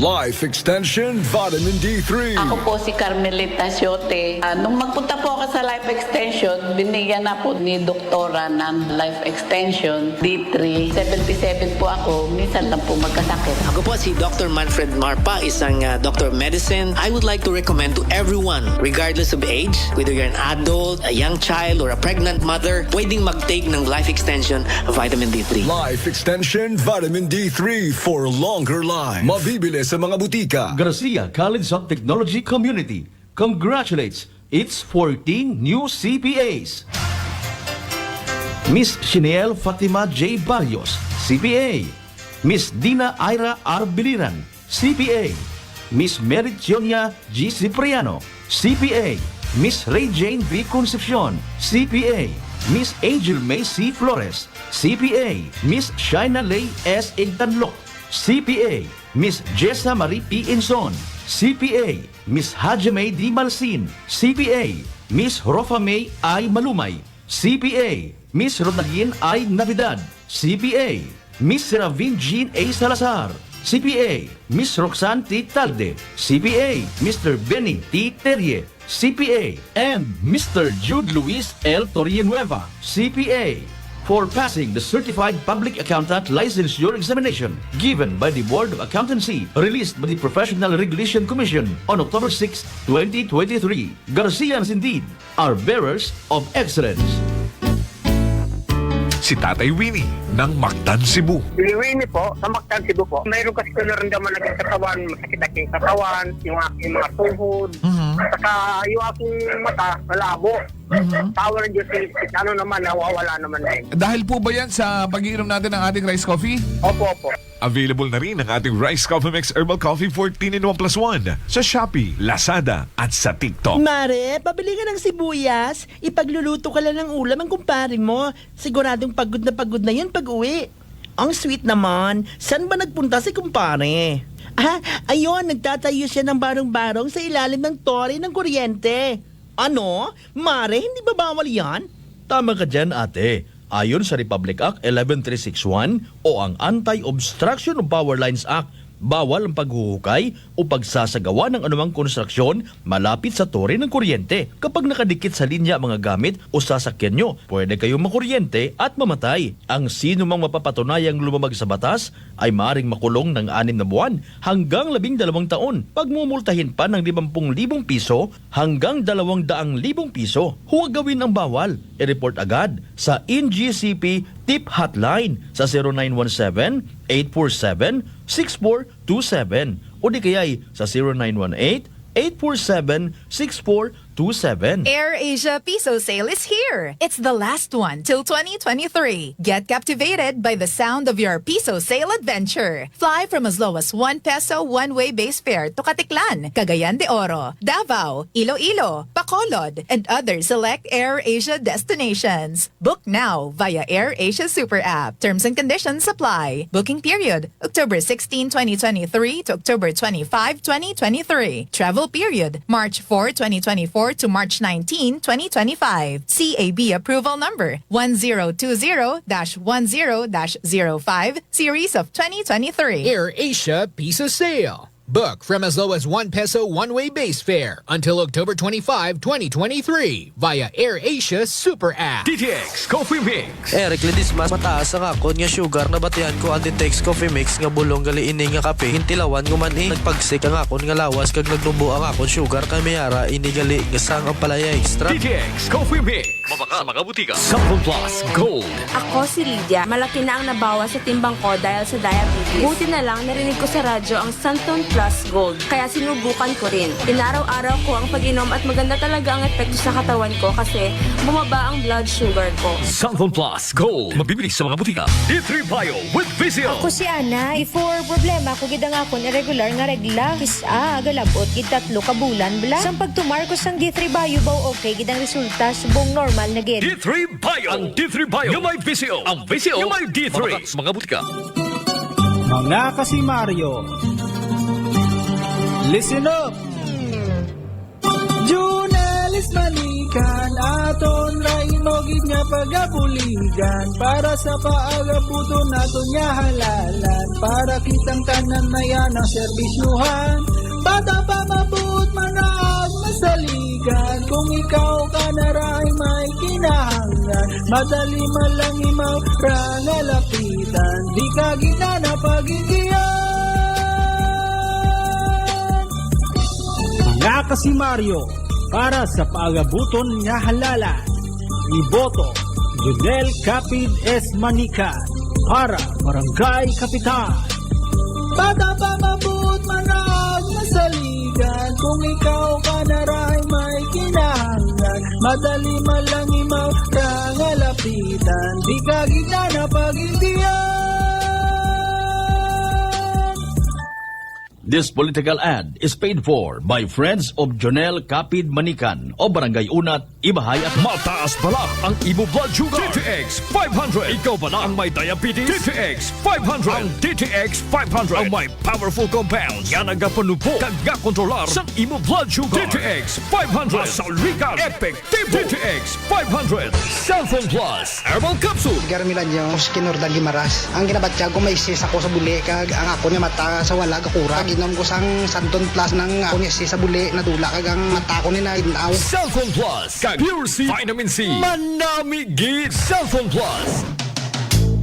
Life Extension Vitamin D3. Ako po si Carmelita Siote. Nung magpunta po ako sa Life Extension, binigyan na po ni Doktora ng Life Extension D3. 77 po ako, minsan lang po magkasakit. Ako po si Dr. Manfred Marpa, isang doctor of medicine. I would like to recommend to everyone, regardless of age, whether you're an adult, a young child, or a pregnant mother, pwedeng mag-take ng Life Extension Vitamin D3. Life Extension Vitamin D3 for longer life. Mabibili sa mga butika. Garcia College of Technology Community congratulates its 14 new CPAs. Miss Shiniel Fatima J. Barrios, CPA. Miss Dina Ira R. Biliran, CPA. Miss Mary Chionia G. Cipriano, CPA. Miss Ray Jane V. Concepcion, CPA. Miss Angel May C. Flores, CPA. Miss Shaina Lay S. Igtanlok, CPA. Miss Jessa Marie P. Inson, CPA. Miss Hajime D. Malsin, CPA. Miss Rofa May I. Malumay, CPA. Miss Rodalien I. Navidad, CPA. Miss Seravin Jean A. Salazar, CPA. Miss Roxanne T. Talde, CPA. Mr. Benny T. Terje, CPA. And Mr. Jude Luis L. Torrenueva, CPA. For passing the Certified Public Accountant Licensure Examination given by the Board of Accountancy, released by the Professional Regulation Commission on October 6, 2023. Garcians indeed are bearers of excellence. Si Tatay Winnie ng Mactan, Cebu. Si Winnie po, sa Mactan, Cebu po, mayroon kasi ko naramdaman ng katawan, masakit aking katawan, yung aking mga tuhod, saka yung aking mata, malabo. Power Diyos, ano naman, nawawala naman na yun. Dahil po ba yan sa pag-iinom natin ng ating rice coffee? Opo, opo. Available na rin ang ating Rice Coffee Mix Herbal Coffee 14 in 1 plus 1 sa Shopee, Lazada at sa TikTok. Mare, pabili ka ng sibuyas. Ipagluluto ka lang ng ulam ang kumpare mo. Siguradong pagod na yun pag uwi. Ang sweet naman. Saan ba nagpunta si kumpare? Ayun, nagtatayo siya ng barong-barong sa ilalim ng tore ng kuryente. Ano? Mare, hindi ba bawal yan? Tama ka dyan, ate. Ayon sa Republic Act 11361 o ang Anti-Obstruction of Power Lines Act, bawal ang paghuhukay o pagsasagawa ng anumang konstruksyon malapit sa tore ng kuryente. Kapag nakadikit sa linya ang mga gamit o sasakyan nyo, pwede kayong makuryente at mamatay. Ang sino mang mapapatunayang lumamag sa batas ay maaaring makulong ng 6 na buwan hanggang 12 taon. Pagmumultahin pa ng 50,000 piso hanggang 200,000 piso. Huwag gawin ang bawal. I-report agad sa NGCP Tip Hotline sa 0917-847-6427 o di kaya'y sa 0918-847-6427. AirAsia Piso Sale is here. It's the last one till 2023. Get captivated by the sound of your Piso Sale adventure. Fly from as low as 1 peso one-way base fare to Caticlan, Cagayan de Oro, Davao, Iloilo, Bacolod, and other select AirAsia destinations. Book now via AirAsia Super App. Terms and conditions apply. Booking period, October 16, 2023 to October 25, 2023. Travel period, March 4, 2024 to March 19, 2025. CAB approval number 1020-10-05 series of 2023. AirAsia Piso Sale. Book from as low as 1 peso one-way base fare until October 25, 2023 via AirAsia Super App. DTX Coffee Mix. Eric Ledis, mas mataas ang akon nga sugar na batihan ko ang DTX Coffee Mix nga bulong gali ini nga kape. Hintilawan ko man nagpagsik ang akon nga lawas kag nagtumbo ang akon sugar kay mayara ini gali nga sang ang palaya extra. DTX Coffee Mix. Mabaka mga butika. Sample Plus Gold. Ako si Lydia. Malaki na ang nabawas sa timbang ko dahil sa diabetes. Buti na lang narinig ko sa radyo ang Santon Plus Plus Gold. Kaya sinubukan ko rin. Inaraw-araw ko ang pag-inom at maganda talaga ang epekto sa katawan ko kasi bumaba ang blood sugar ko. Santon Plus Gold. Mabibili sa mga butika. D3 Bio with Vizio. Ako si Ana, before problema ko gid ang akon irregular nga regla. Kisa galabot gid 3 ka bulan bla. Sang pagtumarkos ang D3 Bio baw okay gid ang resulta subong normal na gid. D3 Bio. Ang D3 Bio yung may Vizio. Ang Vizio yung may D3. Sa mga butika. Mga kasimaryo, listen up! Junelis manikan, aton ray mogid nga pagabuligan, para sa paagaputo naton nga halalan, para kitang tanan na yan ang serbisyuhan, bata pa mabuot manag masaligan, kung ikaw ka na ray may kinahanglan, madali man lang imaw nga lapitan, di ka gina na pag-igiyan. Mga kasimaryo, para sa paagabuton nga halalan, iboto Junel Capid S. Manikan para Barangay Kapitan. Bata pa mabuot manag masaligan, kung ikaw ka na ray may kinahanglan, madali man lang imaw nga lapitan, di ka gina na pag-igiyan. This political ad is paid for by Friends of Jonel Capid Manikan o Barangay Unat, Ibahay at mataas balak ang imo blood sugar. DTX 500. Ikaw ba na ang may diabetes? DTX 500. Ang DTX 500 ang may powerful compounds nga nagapanupo kag kontrolar sa imo blood sugar. DTX 500. Masalikan. Effective. DTX 500. Cellphone Plus. Herbal Capsule. Garmilan yung Skinurdan Gimaras. Ang ginabatya ko may sis ako sa buli kag ang ako niya mata sa wala kakura. Ginom ko sang Santon Plus ng ako niya sis sa buli nadula kag ang mata ko ni na inaw. Cellphone Plus. Kag Pure C. Vitamin C. Manami gid. Cellphone Plus.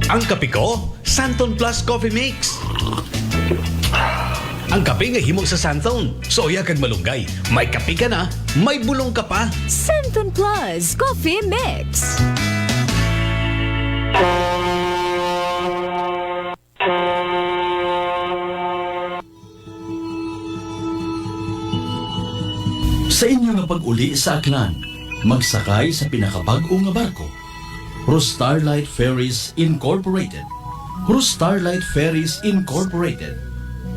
Ang kape ko, Santon Plus Coffee Mix. Ang kape nga himog sa Santon. Soya kag malunggay. May kape ka na, may bulong ka pa. Santon Plus Coffee Mix. Sa inyo nga pag-uli sa Aklan, magsakay sa pinakabag-o nga barko. Starlight Ferries Incorporated. Starlight Ferries Incorporated.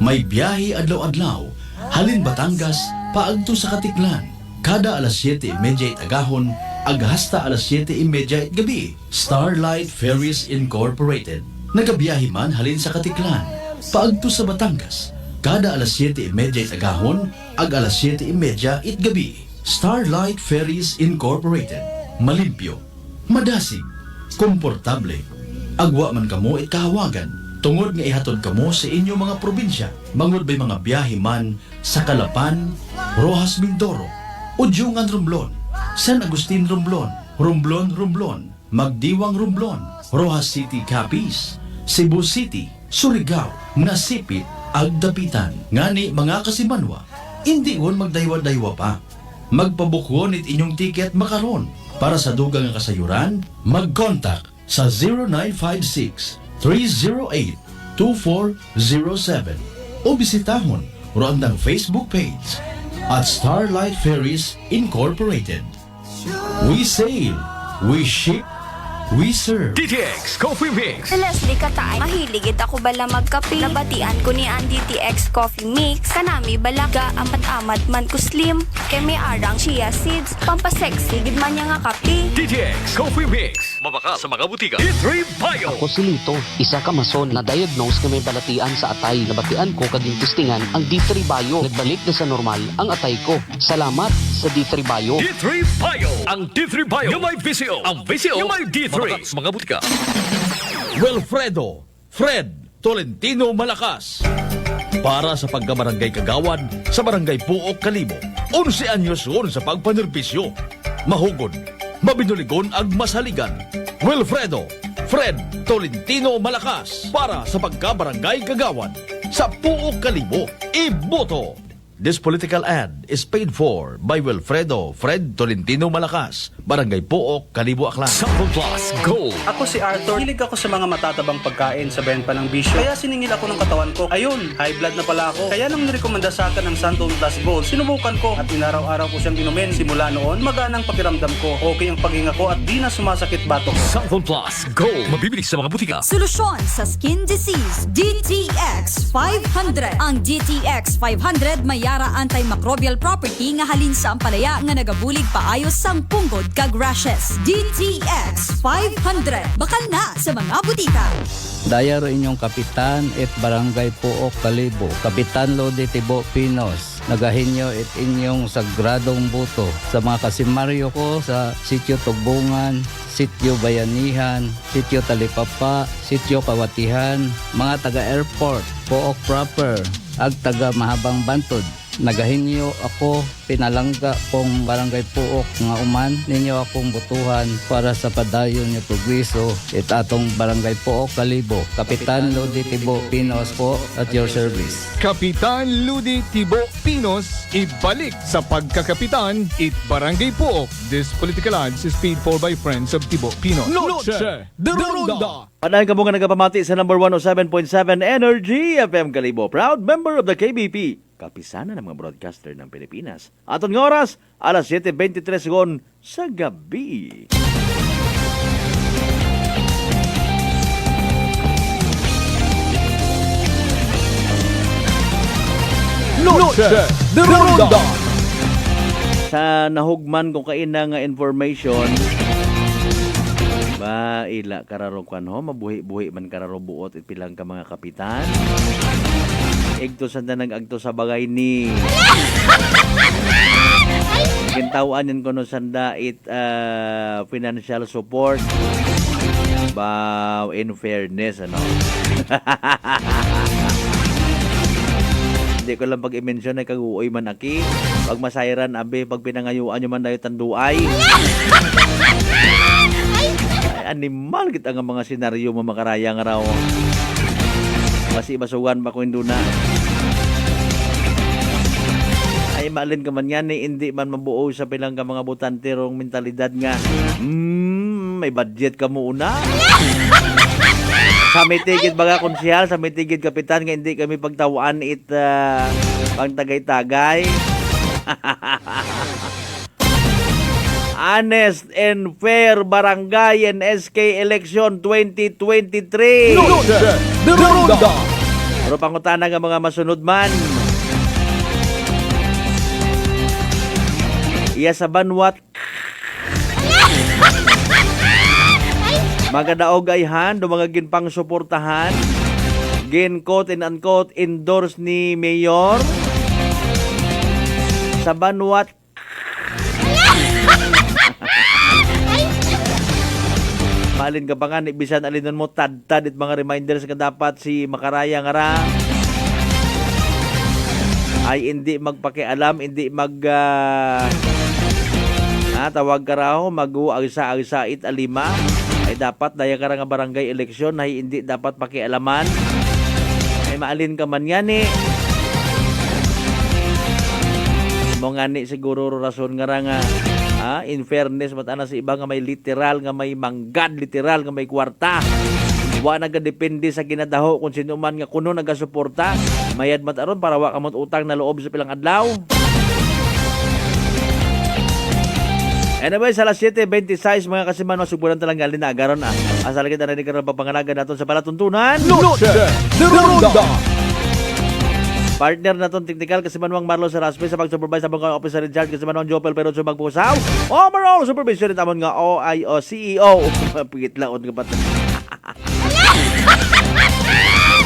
May biyahe adlaw-adlaw, halin Batangas, paagto sa Katiklan. Kada alas 7:30 agahon, aghasta alas 7:30 gabi. Starlight Ferries Incorporated. Nagabiyahe man halin sa Katiklan, paagto sa Batangas. Kada alas 7:30 agahon, ag alas 7:30 gabi. Starlight Ferries Incorporated. Malimpyo, madasig, komportable. Agwa man kamo ikahawagan, tungod nga ihatod kamo sa inyo mga probinsya. Mangod ba'y mga biyahe man sa Calapan, Rojas Mindoro, Udyungan Romblon, San Agustin Romblon, Romblon, Magdiwang Romblon, Rojas City Capiz, Cebu City, Surigao, Nasipit, Agdapitan. Ngani mga kasimanwa, hindi won magdaywa-daywa pa. Magpabukwon it inyong tiket makaron. Para sa dugang nga kasayuran, mag-contact sa 0956-308-2407 o bisitahon roandang Facebook page at Starlight Ferries Incorporated. We sail, we ship, we serve. DTX Coffee Mix. Leslie Katay, mahiligit ako bala magkape. Nabatian ko ni ang DTX Coffee Mix. Kanami balaga amat-amat man ko slim. Kay may arang chia seeds. Pampasexy, gid man niya nga kape. DTX Coffee Mix. Mabaka sa mga butika. D3 Bio. Ako si Lito, isa ka mason na diagnose na may balatian sa atay. Nabatian ko kaging testingan ang D3 Bio. Nagbalik na sa normal ang atay ko. Salamat sa D3 Bio. D3 Bio. Ang D3 Bio yung may Vizio. Ang Vizio yung may D3. Sa mga butika. Wilfredo Fred Tolentino Malakas. Para sa pagkabarangay Kagawad sa Barangay Puok, Kalibo. 11 anyos yun sa pagpanerbisyo. Mahugod, mabinuligon ag masaligan. Wilfredo Fred Tolentino Malakas. Para sa pagkabarangay Kagawad sa Puok, Kalibo. Iboto This political ad is paid for by Wilfredo Fred Tolentino Malakas, Barangay Pook, Kalibo, Aklan. Sample Plus Gold. Ako si Arthur. Hilig ako sa mga matatabang pagkain, sabayan pa ng bisyo. Kaya siningil ako ng katawan ko. Ayun, high blood na pala ako. Kaya nang nirekomenda sa akin ng Santon Plus Gold, sinubukan ko at inaraw-araw ko siyang inumin. Simula noon, magaan ang pakiramdam ko. Okay ang paghinga ko at di na sumasakit batok. Sample Plus Gold. Mabibili sa mga butika. Solusyon sa skin disease, DTX 500. Ang DTX 500 may yara antimicrobial property nga halin sa ampalaya nga nagabulig paayos sang punggod kag rashes. DTX 500. Bakal na sa mga butika. Dayaro inyong kapitan at barangay Pook, Kalibo. Kapitan Lodi Tibo Pinos. Nagahinyo at inyong sagradong buto sa mga kasimaryo ko sa Sitio Tugbungan, Sitio Bayanihan, Sitio Talipapa, Sitio Kawatihan, mga taga-airport, Pook proper, ag taga Mahabang Bantod. Nagahinyo ako, pinalangga kong barangay Pook nga uman ninyo akong butuhan para sa padayon niyo pagwiso at atong barangay Pook, Kalibo. Kapitan Lodi Tibo Pinos po at your service. Kapitan Ludi Tibo Pinos, ibalik sa pagkakapitan it Barangay Pook. This political ads is paid for by friends of Tibo Pinos. Noche de Ronda. Panahin ka mga nagapamati sa number 107.7 Energy FM Kalibo. Proud member of the KBP. Kapisanan ng mga broadcaster ng Pilipinas. Aton nga oras, alas 7:23 sa gabi. Noche de Ronda. Sa nahugman kung kaina nga information, ila kararo kan ho, mabuhi-buhi man kararo buot it pilang ka mga kapitan. Igto sanda nag-agto sa bagay ni gintawan yan ko no sanda it financial support ba in fairness ano. Hindi ko lang pag-i-mention ay kaguoy man aki pag masayran abe pag pinangayuan nyo man dayo tanduay ay animal kita nga mga senaryo mamakaraya nga raw. Masi basugan pa ko na. Ay maalin ka man yan hindi man mabuo sa pilang ka mga butanterong mentalidad nga. May budget ka muna. Sa may tigid baga konsyal, sa may tigid kapitan nga hindi kami pagtawaan it pang tagay-tagay. Honest and fair barangay and SK election 2023. Noche de Ronda. Pero pangutana nga mga masunod man. Iya sa banwat. Magadaog ayhan, do mga ginpang suportahan. Gin quote and unquote endorse ni Mayor. Sa banwat. Malin ka pa nga, bisan alinon mo tad-tad at mga reminders ka dapat si makaraya nga ra ay hindi magpakialam, hindi tawag ka raw, mag-uagsa-agsa it alima ay dapat daya ka nga barangay eleksyon ay hindi dapat pakialaman ay maalin ka man yan mo nga ni siguro rason nga ra nga in fairness matana sa iba nga may literal nga may manggad, literal nga may kwarta. Wa nagadepende sa ginadaho kung sino man nga kuno nagasuporta. Mayad mat aron para wa kamot utang na loob sa pilang adlaw. Anyway, sa alas 7:26 mga kasiman masuburan talang galin na agaron Asal kita na karon papanganagan naton sa palatuntunan. Noche de Ronda. Partner naton technical kasi Manuang Marlo Saraspe sa pag-supervise sa mga officer in charge kasi Manuang Jopel pero sa magpusaw. Overall supervision tamon nga OIO CEO. Pigit laon ka pat.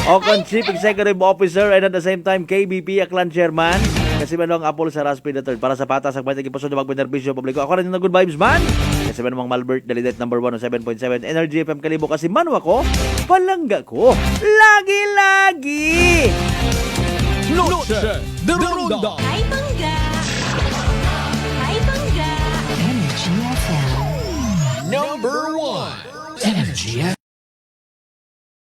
Okon Chief Executive Officer and at the same time KBP Aklan Chairman kasi Manuang Apol Saraspe III para sa patas ang pwede kipuso na magbenerbisyo publiko. Ako rin yung good vibes man. Kasi Manuang Malbert Dalidet number 107.7 Energy FM Kalibo kasi Manu ako palangga ko lagi-lagi. Noche de Ronda. Ay bangga! Ay bangga! Energy FM. Number 1. Energy